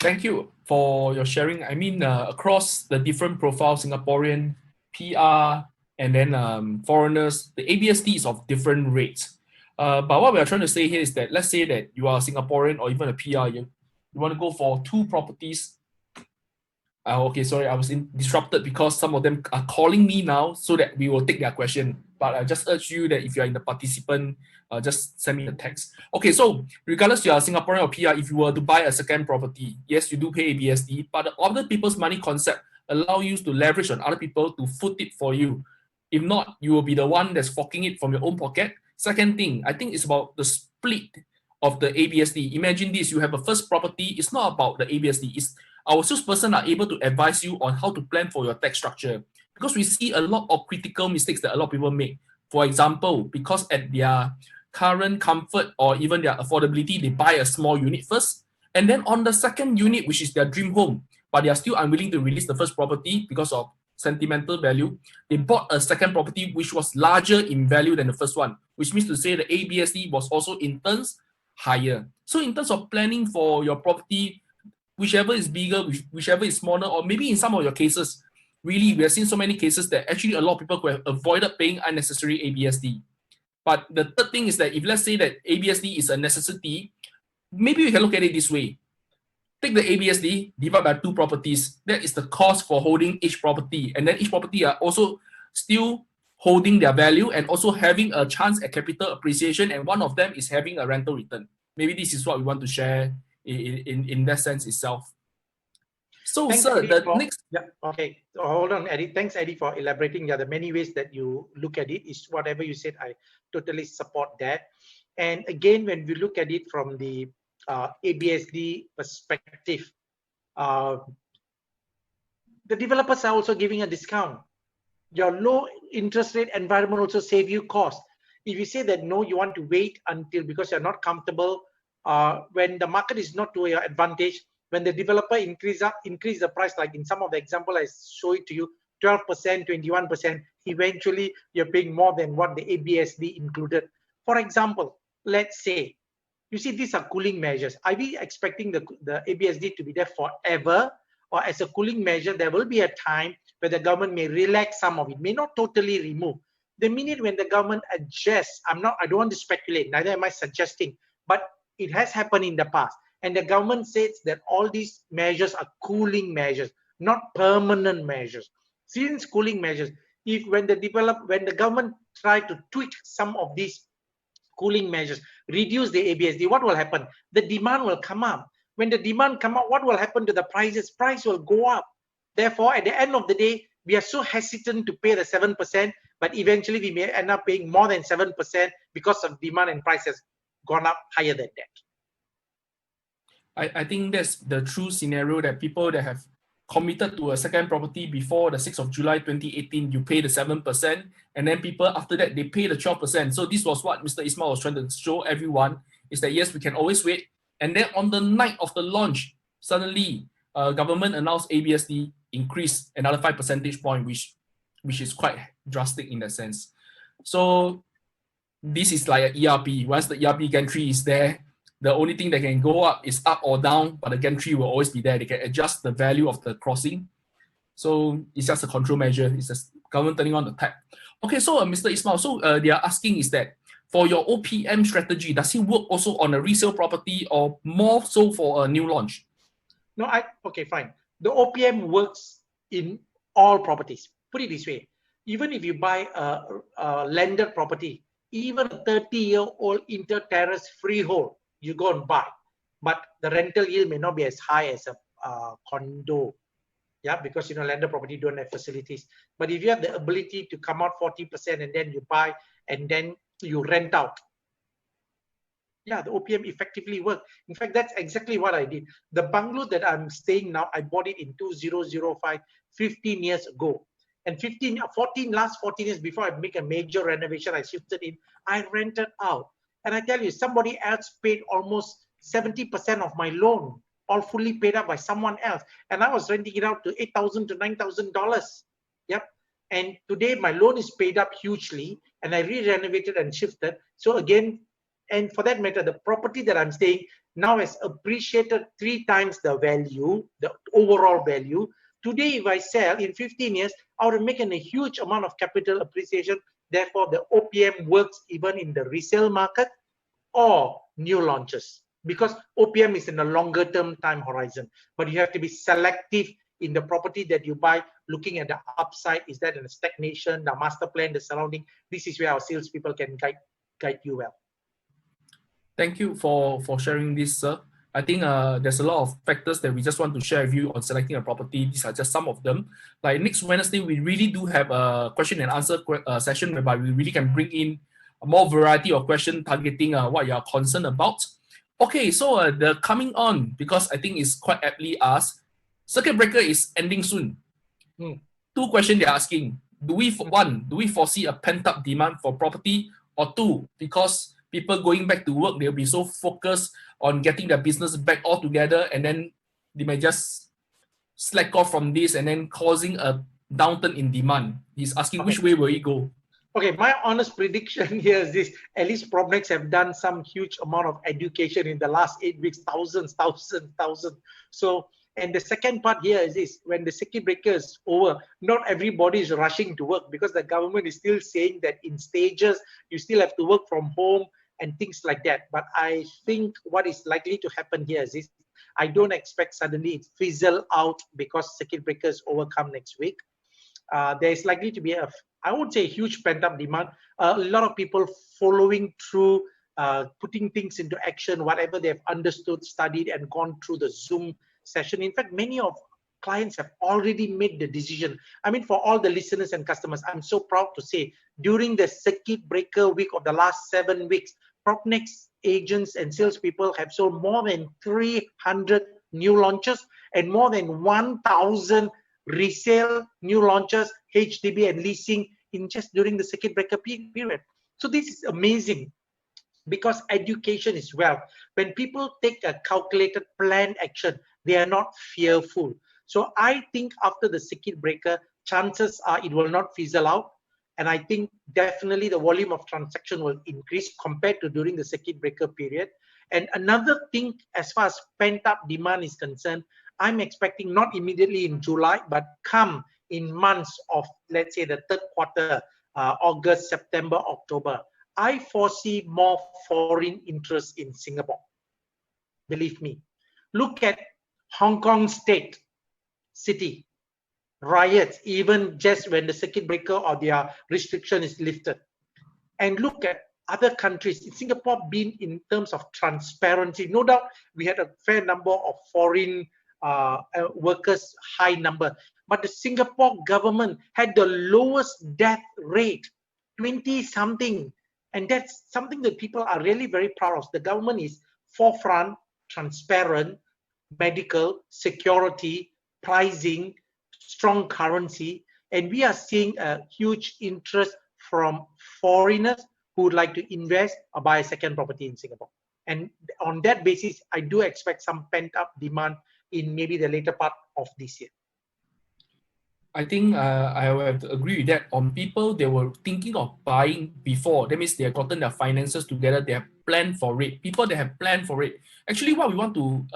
Thank you for your sharing. I mean, across the different profiles, Singaporean, PR, and then foreigners, the ABSD is of different rates. But what we are trying to say here is that, let's say that you are a Singaporean or even a PR, you want to go for 2 properties. Okay, sorry, I was disrupted because some of them are calling me now so that we will take their question. But I just urge you that if you are in the participant, just send me a text. Okay, so regardless you are Singaporean or PR, if you were to buy a second property, yes, you do pay ABSD, but the other people's money concept allow you to leverage on other people to foot it for you. If not, you will be the one that's forking it from your own pocket. Second thing, I think it's about the split of the ABSD. Imagine this: you have a first property. It's not about the ABSD. It's our salesperson are able to advise you on how to plan for your tax structure, because we see a lot of critical mistakes that a lot of people make. For example, because at their current comfort or even their affordability, they buy a small unit first, and then on the second unit, which is their dream home, but they are still unwilling to release the first property because of sentimental value, they bought a second property which was larger in value than the first one, which means to say the ABSD was also in turns higher. So in terms of planning for your property, whichever is bigger, whichever is smaller, or maybe in some of your cases, really, we have seen so many cases that actually a lot of people could have avoided paying unnecessary ABSD. But the third thing is that if let's say that ABSD is a necessity, maybe we can look at it this way. take the ABSD, divide by 2 properties. That is the cost for holding each property. And then each property are also still holding their value and also having a chance at capital appreciation. And one of them is having a rental return. Maybe this is what we want to share in that sense itself. So, Thanks, sir, Eddie, the for, next... Yeah, okay. So hold on, Eddie. Thanks, Eddie, for elaborating. Yeah, the many ways that you look at it is whatever you said. I totally support that. And again, when we look at it from the ABSD perspective, the developers are also giving a discount. Your low interest rate environment also save you cost. If you say that no, you want to wait until because you're not comfortable, when the market is not to your advantage, when the developer increase the price, like in some of the example I show it to you, 12%, 21%, eventually you're paying more than what the ABSD included. For example, let's say, you see these are cooling measures. Are we expecting the ABSD to be there forever? Or as a cooling measure, there will be a time where the government may relax some of it, may not totally remove. The minute when the government adjusts, I don't want to speculate, neither am I suggesting, but it has happened in the past. And the government says that all these measures are cooling measures, not permanent measures. Since cooling measures, if when the government try to tweak some of these cooling measures, reduce the ABSD, what will happen? The demand will come up. When the demand come up, what will happen to the prices? Price will go up. Therefore, at the end of the day, we are so hesitant to pay the 7%, but eventually we may end up paying more than 7% because of demand and prices gone up higher than that. I think that's the true scenario, that people that have committed to a second property before the 6th of July 2018, you pay the 7%, and then people after that, they pay the 12%. So this was what Mr. Ismail was trying to show everyone, is that yes, we can always wait. And then on the night of the launch, suddenly government announced ABSD increase another 5 percentage point, which is quite drastic in that sense. So this is like an ERP. Once the ERP gantry is there, the only thing that can go up is up or down, but the gantry will always be there. They can adjust the value of the crossing. So it's just a control measure. It's just government turning on the tap. Okay, so Mr. Ismail, so they are asking is that for your OPM strategy, does it work also on a resale property or more so for a new launch? No, okay, fine. The OPM works in all properties. Put it this way. Even if you buy a landed property, even a 30-year-old inter-terrace freehold, you go and buy. But the rental yield may not be as high as a condo. Yeah, because landed property don't have facilities. But if you have the ability to come out 40% and then you buy and then you rent out, yeah, the OPM effectively works. In fact, that's exactly what I did. The bungalow that I'm staying now, I bought it in 2005, 15 years ago. And last 14 years before I make a major renovation, I shifted in, I rented out. And I tell you, somebody else paid almost 70% of my loan, all fully paid up by someone else. And I was renting it out to $8,000 to $9,000. Yep. And today my loan is paid up hugely and I re-renovated and shifted. So again, and for that matter, the property that I'm staying now has appreciated 3 times the value, the overall value. Today, if I sell in 15 years, I would have making a huge amount of capital appreciation. Therefore, the OPM works even in the resale market or new launches, because OPM is in a longer term time horizon. But you have to be selective in the property that you buy, looking at the upside. Is that in a stagnation, the master plan, the surrounding? This is where our salespeople can guide you well. Thank you for sharing this, sir. I think there's a lot of factors that we just want to share with you on selecting a property. These are just some of them. Like next Wednesday, we really do have a question and answer session whereby we really can bring in a more variety of questions targeting what you are concerned about. Okay, so the coming on, because I think it's quite aptly asked, circuit breaker is ending soon. 2 questions they're asking. Do we foresee a pent-up demand for property? Or 2, because people going back to work, they'll be so focused on getting their business back all together, and then they may just slack off from this and then causing a downturn in demand. He's asking which way will it go? Okay, my honest prediction here is this. At least PropNex have done some huge amount of education in the last 8 weeks, thousands. So, and the second part here is this: when the circuit breaker is over, not everybody is rushing to work, because the government is still saying that in stages, you still have to work from home and things like that. But I think what is likely to happen here is this: I don't expect suddenly it fizzle out because circuit breakers overcome next week. There is likely to be I would say, huge pent-up demand. A lot of people following through, putting things into action, whatever they've understood, studied, and gone through the Zoom session. In fact, many of clients have already made the decision. I mean, for all the listeners and customers, I'm so proud to say, during the circuit breaker week of the last 7 weeks, PropNex agents and salespeople have sold more than 300 new launches and more than 1,000 resale new launches, HDB and leasing in just during the circuit breaker period. So this is amazing, because education is wealth. When people take a calculated, planned action, they are not fearful. So I think after the circuit breaker, chances are it will not fizzle out. And I think definitely the volume of transaction will increase compared to during the circuit breaker period. And another thing, as far as pent-up demand is concerned, I'm expecting not immediately in July, but come in months of, let's say, the third quarter, August, September, October, I foresee more foreign interest in Singapore. Believe me. Look at Hong Kong state, city, riots, even just when the circuit breaker or their restriction is lifted. And look at other countries. In Singapore, being in terms of transparency, no doubt we had a fair number of foreign workers, high number, but the Singapore government had the lowest death rate, 20-something, and that's something that people are really very proud of. The government is forefront, transparent, medical, security, pricing, strong currency, and we are seeing a huge interest from foreigners who would like to invest or buy a second property in Singapore. And on that basis, I do expect some pent-up demand in maybe the later part of this year. I think I would have to agree with that. On people, they were thinking of buying before. That means they have gotten their finances together. They have planned for it. People that have planned for it. Actually, what we want to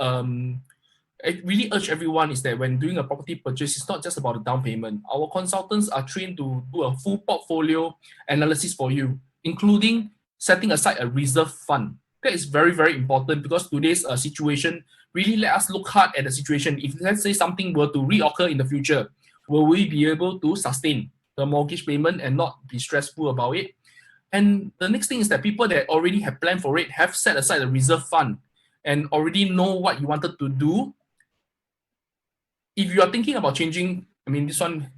I really urge everyone is that when doing a property purchase, it's not just about the down payment. Our consultants are trained to do a full portfolio analysis for you, including setting aside a reserve fund. That is very, very important, because today's situation really let us look hard at the situation. If, let's say, something were to reoccur in the future, will we be able to sustain the mortgage payment and not be stressful about it? And the next thing is that people that already have planned for it have set aside a reserve fund and already know what you wanted to do. If you are thinking about changing, I mean, this one,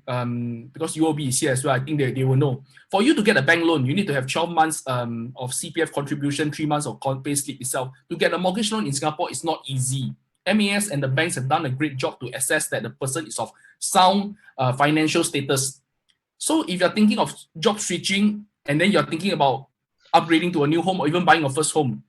because UOB is here as well, I think they will know. For you to get a bank loan, you need to have 12 months of CPF contribution, 3 months of pay slip itself. To get a mortgage loan in Singapore is not easy. MAS and the banks have done a great job to assess that the person is of sound financial status. So if you're thinking of job switching and then you're thinking about upgrading to a new home or even buying a first home,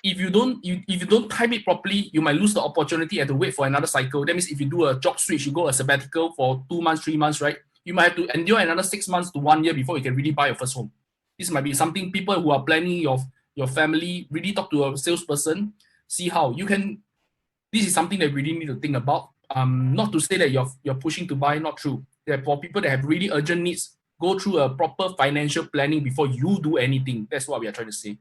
if you don't time it properly, you might lose the opportunity and to wait for another cycle. That means if you do a job switch, you go a sabbatical for 2 months, 3 months, right? You might have to endure another 6 months to 1 year before you can really buy your first home. This might be something people who are planning your family, really talk to a salesperson, see how you can. This is something that we really need to think about. Not to say that you're pushing to buy, not true. For people that have really urgent needs, go through a proper financial planning before you do anything. That's what we are trying to say.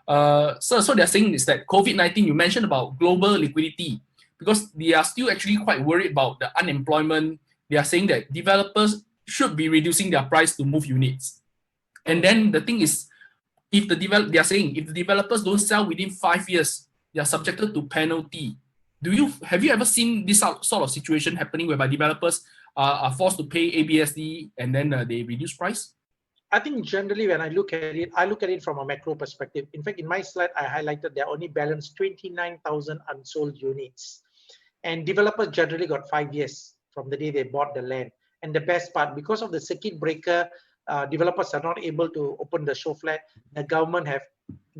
So they're saying is that COVID-19, you mentioned about global liquidity, because they are still actually quite worried about the unemployment. They are saying that developers should be reducing their price to move units. And then the thing is, they are saying if the developers don't sell within 5 years, they are subjected to penalty. Have you ever seen this sort of situation happening whereby developers are forced to pay ABSD and then they reduce price? I think generally when I look at it from a macro perspective. In fact, in my slide, I highlighted there only balanced 29,000 unsold units. And developers generally got 5 years from the day they bought the land. And the best part, because of the circuit breaker, developers are not able to open the show flat. The government have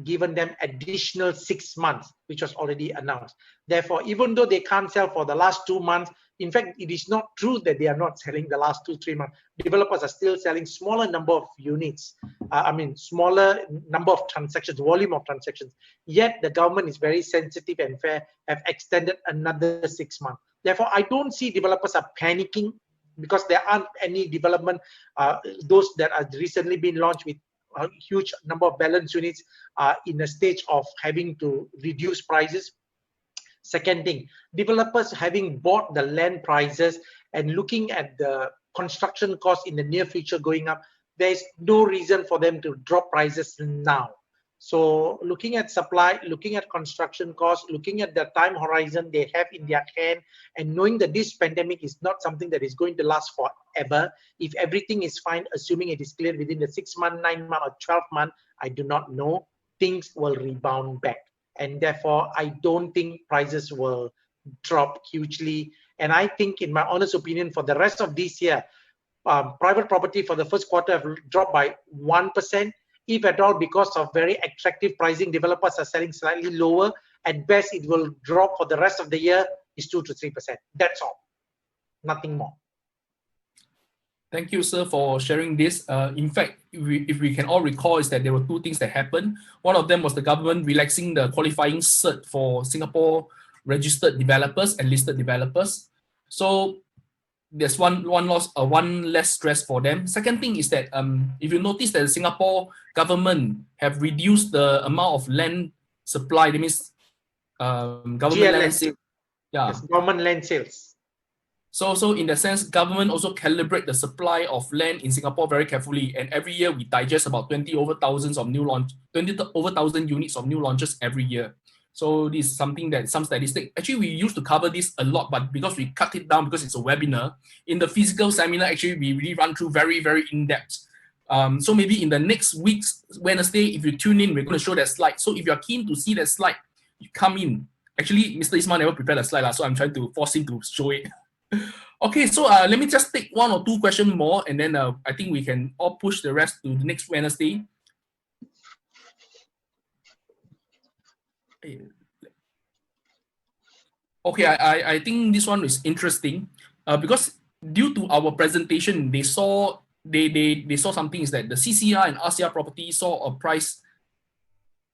given them additional 6 months, which was already announced. Therefore, even though they can't sell for the last 2 months, in fact, it is not true that they are not selling the last 2-3 months. Developers are still selling smaller number of units. Smaller number of transactions, volume of transactions. Yet the government is very sensitive and fair, have extended another 6 months. Therefore, I don't see developers are panicking, because there aren't any development, those that are recently been launched with a huge number of balance units in a stage of having to reduce prices. Second thing, developers having bought the land prices and looking at the construction costs in the near future going up, there's no reason for them to drop prices now. So looking at supply, looking at construction costs, looking at the time horizon they have in their hand, and knowing that this pandemic is not something that is going to last forever. If everything is fine, assuming it is cleared within the 6 month, 9 month, or 12 month, I do not know, things will rebound back. And therefore, I don't think prices will drop hugely. And I think, in my honest opinion, for the rest of this year, private property for the first quarter have dropped by 1%. If at all, because of very attractive pricing, developers are selling slightly lower. At best, it will drop for the rest of the year is 2 to 3%. That's all, nothing more. Thank you, sir, for sharing this. In fact, if we can all recall, is that there were two things that happened. One of them was the government relaxing the qualifying cert for Singapore registered developers and listed developers. So there's one less stress for them. Second thing is that if you notice that the Singapore government have reduced the amount of land supply, that means government land sales. Yeah. Yes, government land sales. So in that sense, government also calibrate the supply of land in Singapore very carefully, and every year we digest about 20 over 1,000 units of new launches every year. So this is something that some statistic. Actually, we used to cover this a lot, but because we cut it down because it's a webinar, in the physical seminar, actually we really run through very, very in depth. So maybe in the next week's Wednesday, if you tune in, we're going to show that slide. So if you're keen to see that slide, you come in. Actually, Mr. Ismail never prepared a slide, so I'm trying to force him to show it. Okay, so let me just take one or two questions more, and then I think we can all push the rest to the next Wednesday. Okay, I think this one is interesting because due to our presentation, they saw something is that the CCR and RCR property saw a price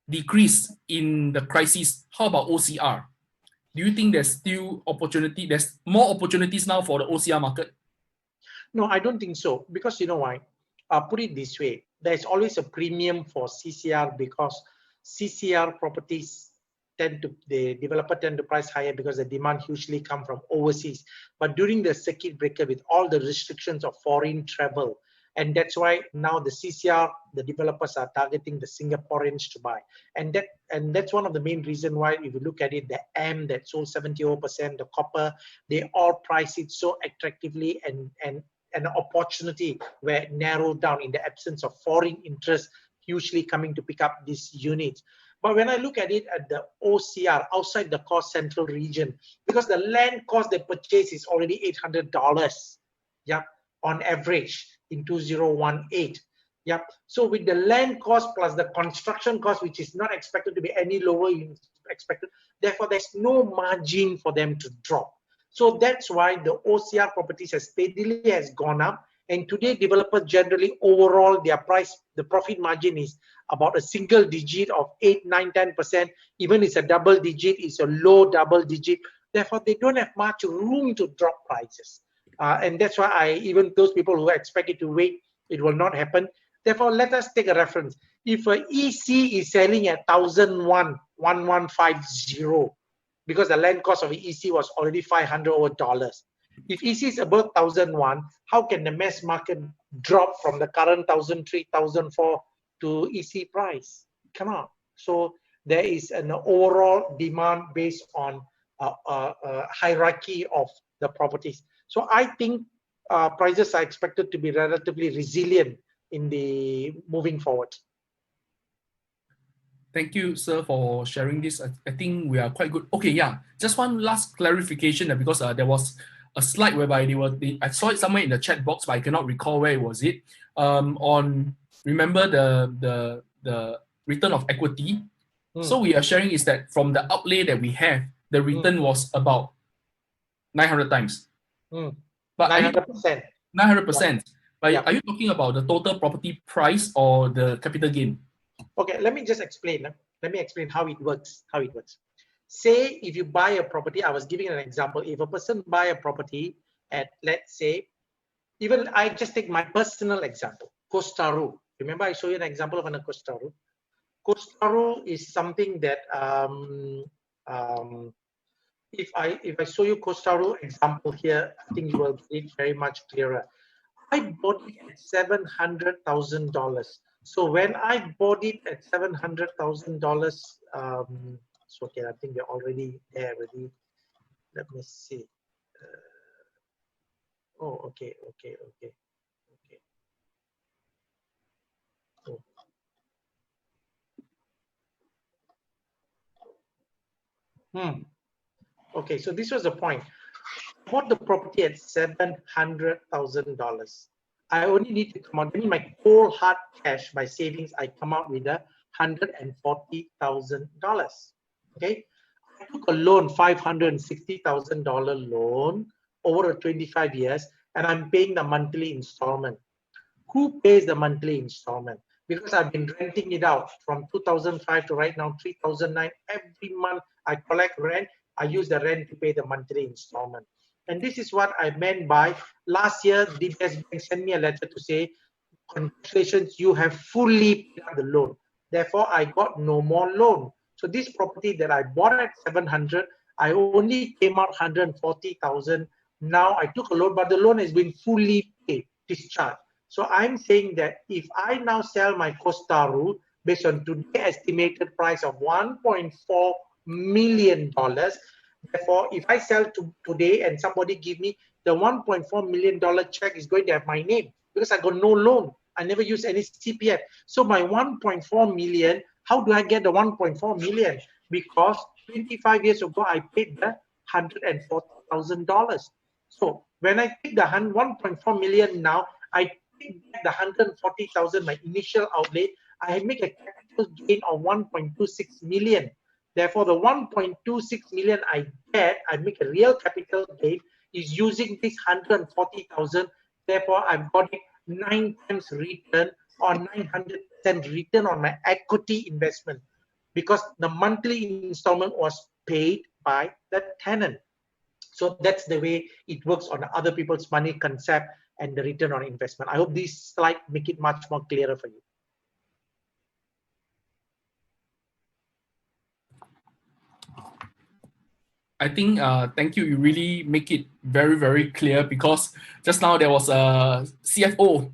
decrease in the crisis. How about OCR? Do you think there's still opportunity? There's more opportunities now for the OCR market? No, I don't think so. Because you know why? Put it this way. There's always a premium for CCR because CCR properties the developer tend to price higher because the demand hugely come from overseas. But during the circuit breaker with all the restrictions of foreign travel, and that's why now the CCR, the developers are targeting the Singaporeans to buy. And that's one of the main reasons why, if you look at it, the M that sold 70%, the copper, they all price it so attractively, and an opportunity where it narrowed down in the absence of foreign interest hugely coming to pick up these units. But when I look at it at the OCR, outside the cost central region, because the land cost they purchase is already $800, yeah, on average in 2018. Yeah. So with the land cost plus the construction cost, which is not expected to be any lower expected, therefore there's no margin for them to drop. So that's why the OCR properties has gone up. And today developers generally overall their price, the profit margin is about a single digit of 8, 9, 10%. Even it's a double digit, it's a low double digit. Therefore, they don't have much room to drop prices. And that's why even those people who expect it to wait, it will not happen. Therefore, let us take a reference. If a EC is selling at 1,150, because the land cost of the EC was already $500. If EC is above 1,001, how can the mass market drop from the current 1,003, 1,004 to EC price? Cannot. So there is an overall demand based on a hierarchy of the properties. So I think prices are expected to be relatively resilient in the moving forward. Thank you, sir, for sharing this. I think we are quite good. Okay, yeah. Just one last clarification because there was a slide whereby I saw it somewhere in the chat box, but I cannot recall where was it. Remember the return of equity. So we are sharing is that from the outlay that we have, the return was about 900 times. But 900%. 900%. But are you talking about the total property price or the capital gain? Okay, let me just explain. Let me explain how it works. Say if you buy a property, I was giving an example. If a person buy a property at, let's say, even I just take my personal example, Costaru. Remember I showed you an example of a Costaru. Costaru is something that if I show you Costaru example here, I think you will get it very much clearer. I bought it at $700,000. So when I bought it at $700,000, so okay, I think we're already there already. Let me see. Oh, okay. Oh. Okay, so this was the point. I bought the property at $700,000. I only need to come out, I mean my whole hard cash, my savings, I come out with $140,000. Okay, I took a loan, $560,000 loan over 25 years, and I'm paying the monthly installment. Who pays the monthly installment? Because I've been renting it out from 2005 to right now 3009. Every month I collect rent. I use the rent to pay the monthly installment. And this is what I meant by last year, DBS Bank sent me a letter to say, congratulations, you have fully paid up the loan. Therefore, I got no more loan. So this property that I bought at 700, I only came out 140,000. Now I took a loan, but the loan has been fully paid, discharged. So I'm saying that if I now sell my Costaru based on today's estimated price of $1.4 million, therefore, if I sell today and somebody give me the $1.4 million check is going to have my name because I got no loan. I never use any CPF. So my 1.4 million, how do I get the 1.4 million? Because 25 years ago, I paid the $140,000. So when I take the 1.4 million now, I take back the 140,000, my initial outlay, I make a capital gain of 1.26 million. Therefore, the 1.26 million I get, I make a real capital gain, is using this 140,000. Therefore, I've got it 9 times return or 900% return on my equity investment because the monthly installment was paid by the tenant. So that's the way it works on other people's money concept and the return on investment. I hope this slide make it much more clearer for you. I think, thank you. You really make it very, very clear because just now there was a CFO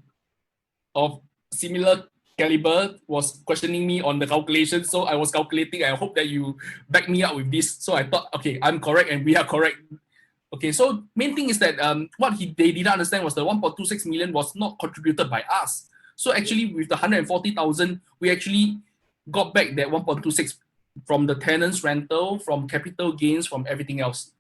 of similar caliber was questioning me on the calculation. So I was calculating. I hope that you back me up with this. So I thought, okay, I'm correct and we are correct. Okay, so main thing is that what they didn't understand was the 1.26 million was not contributed by us. So actually with the 140,000, we actually got back that 1.26 from the tenant's rental, from capital gains, from everything else.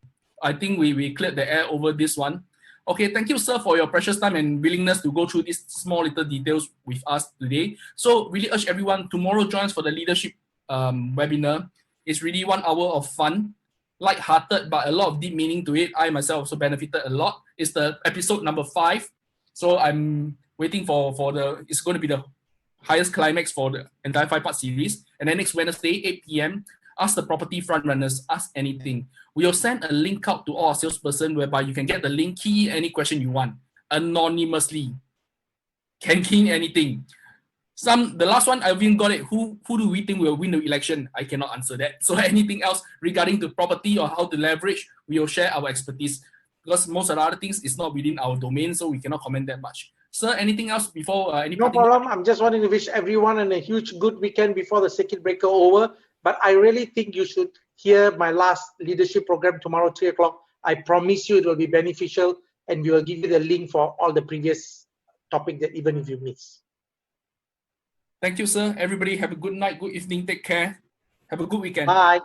I think we cleared the air over this one. Okay, thank you, sir, for your precious time and willingness to go through these small little details with us today. So really urge everyone, tomorrow join us for the leadership webinar. It's really 1 hour of fun, light-hearted, but a lot of deep meaning to it. I myself also benefited a lot. It's the episode number 5. So I'm waiting for it's going to be the highest climax for the entire 5-part series. And then next Wednesday, 8 p.m., ask the property front runners, ask anything. We'll send a link out to all our salesperson whereby you can get the link, key any question you want, anonymously. Can key in anything. The last one, I even got it. Who do we think will win the election? I cannot answer that. So anything else regarding to property or how to leverage, we will share our expertise because most of the other things is not within our domain, so we cannot comment that much. Sir, anything else before No problem. I'm just wanting to wish everyone a huge good weekend before the circuit breaker over. But I really think you should hear my last leadership program tomorrow, 3 o'clock. I promise you it will be beneficial and we will give you the link for all the previous topics that even if you miss. Thank you, sir. Everybody have a good night, good evening. Take care. Have a good weekend. Bye.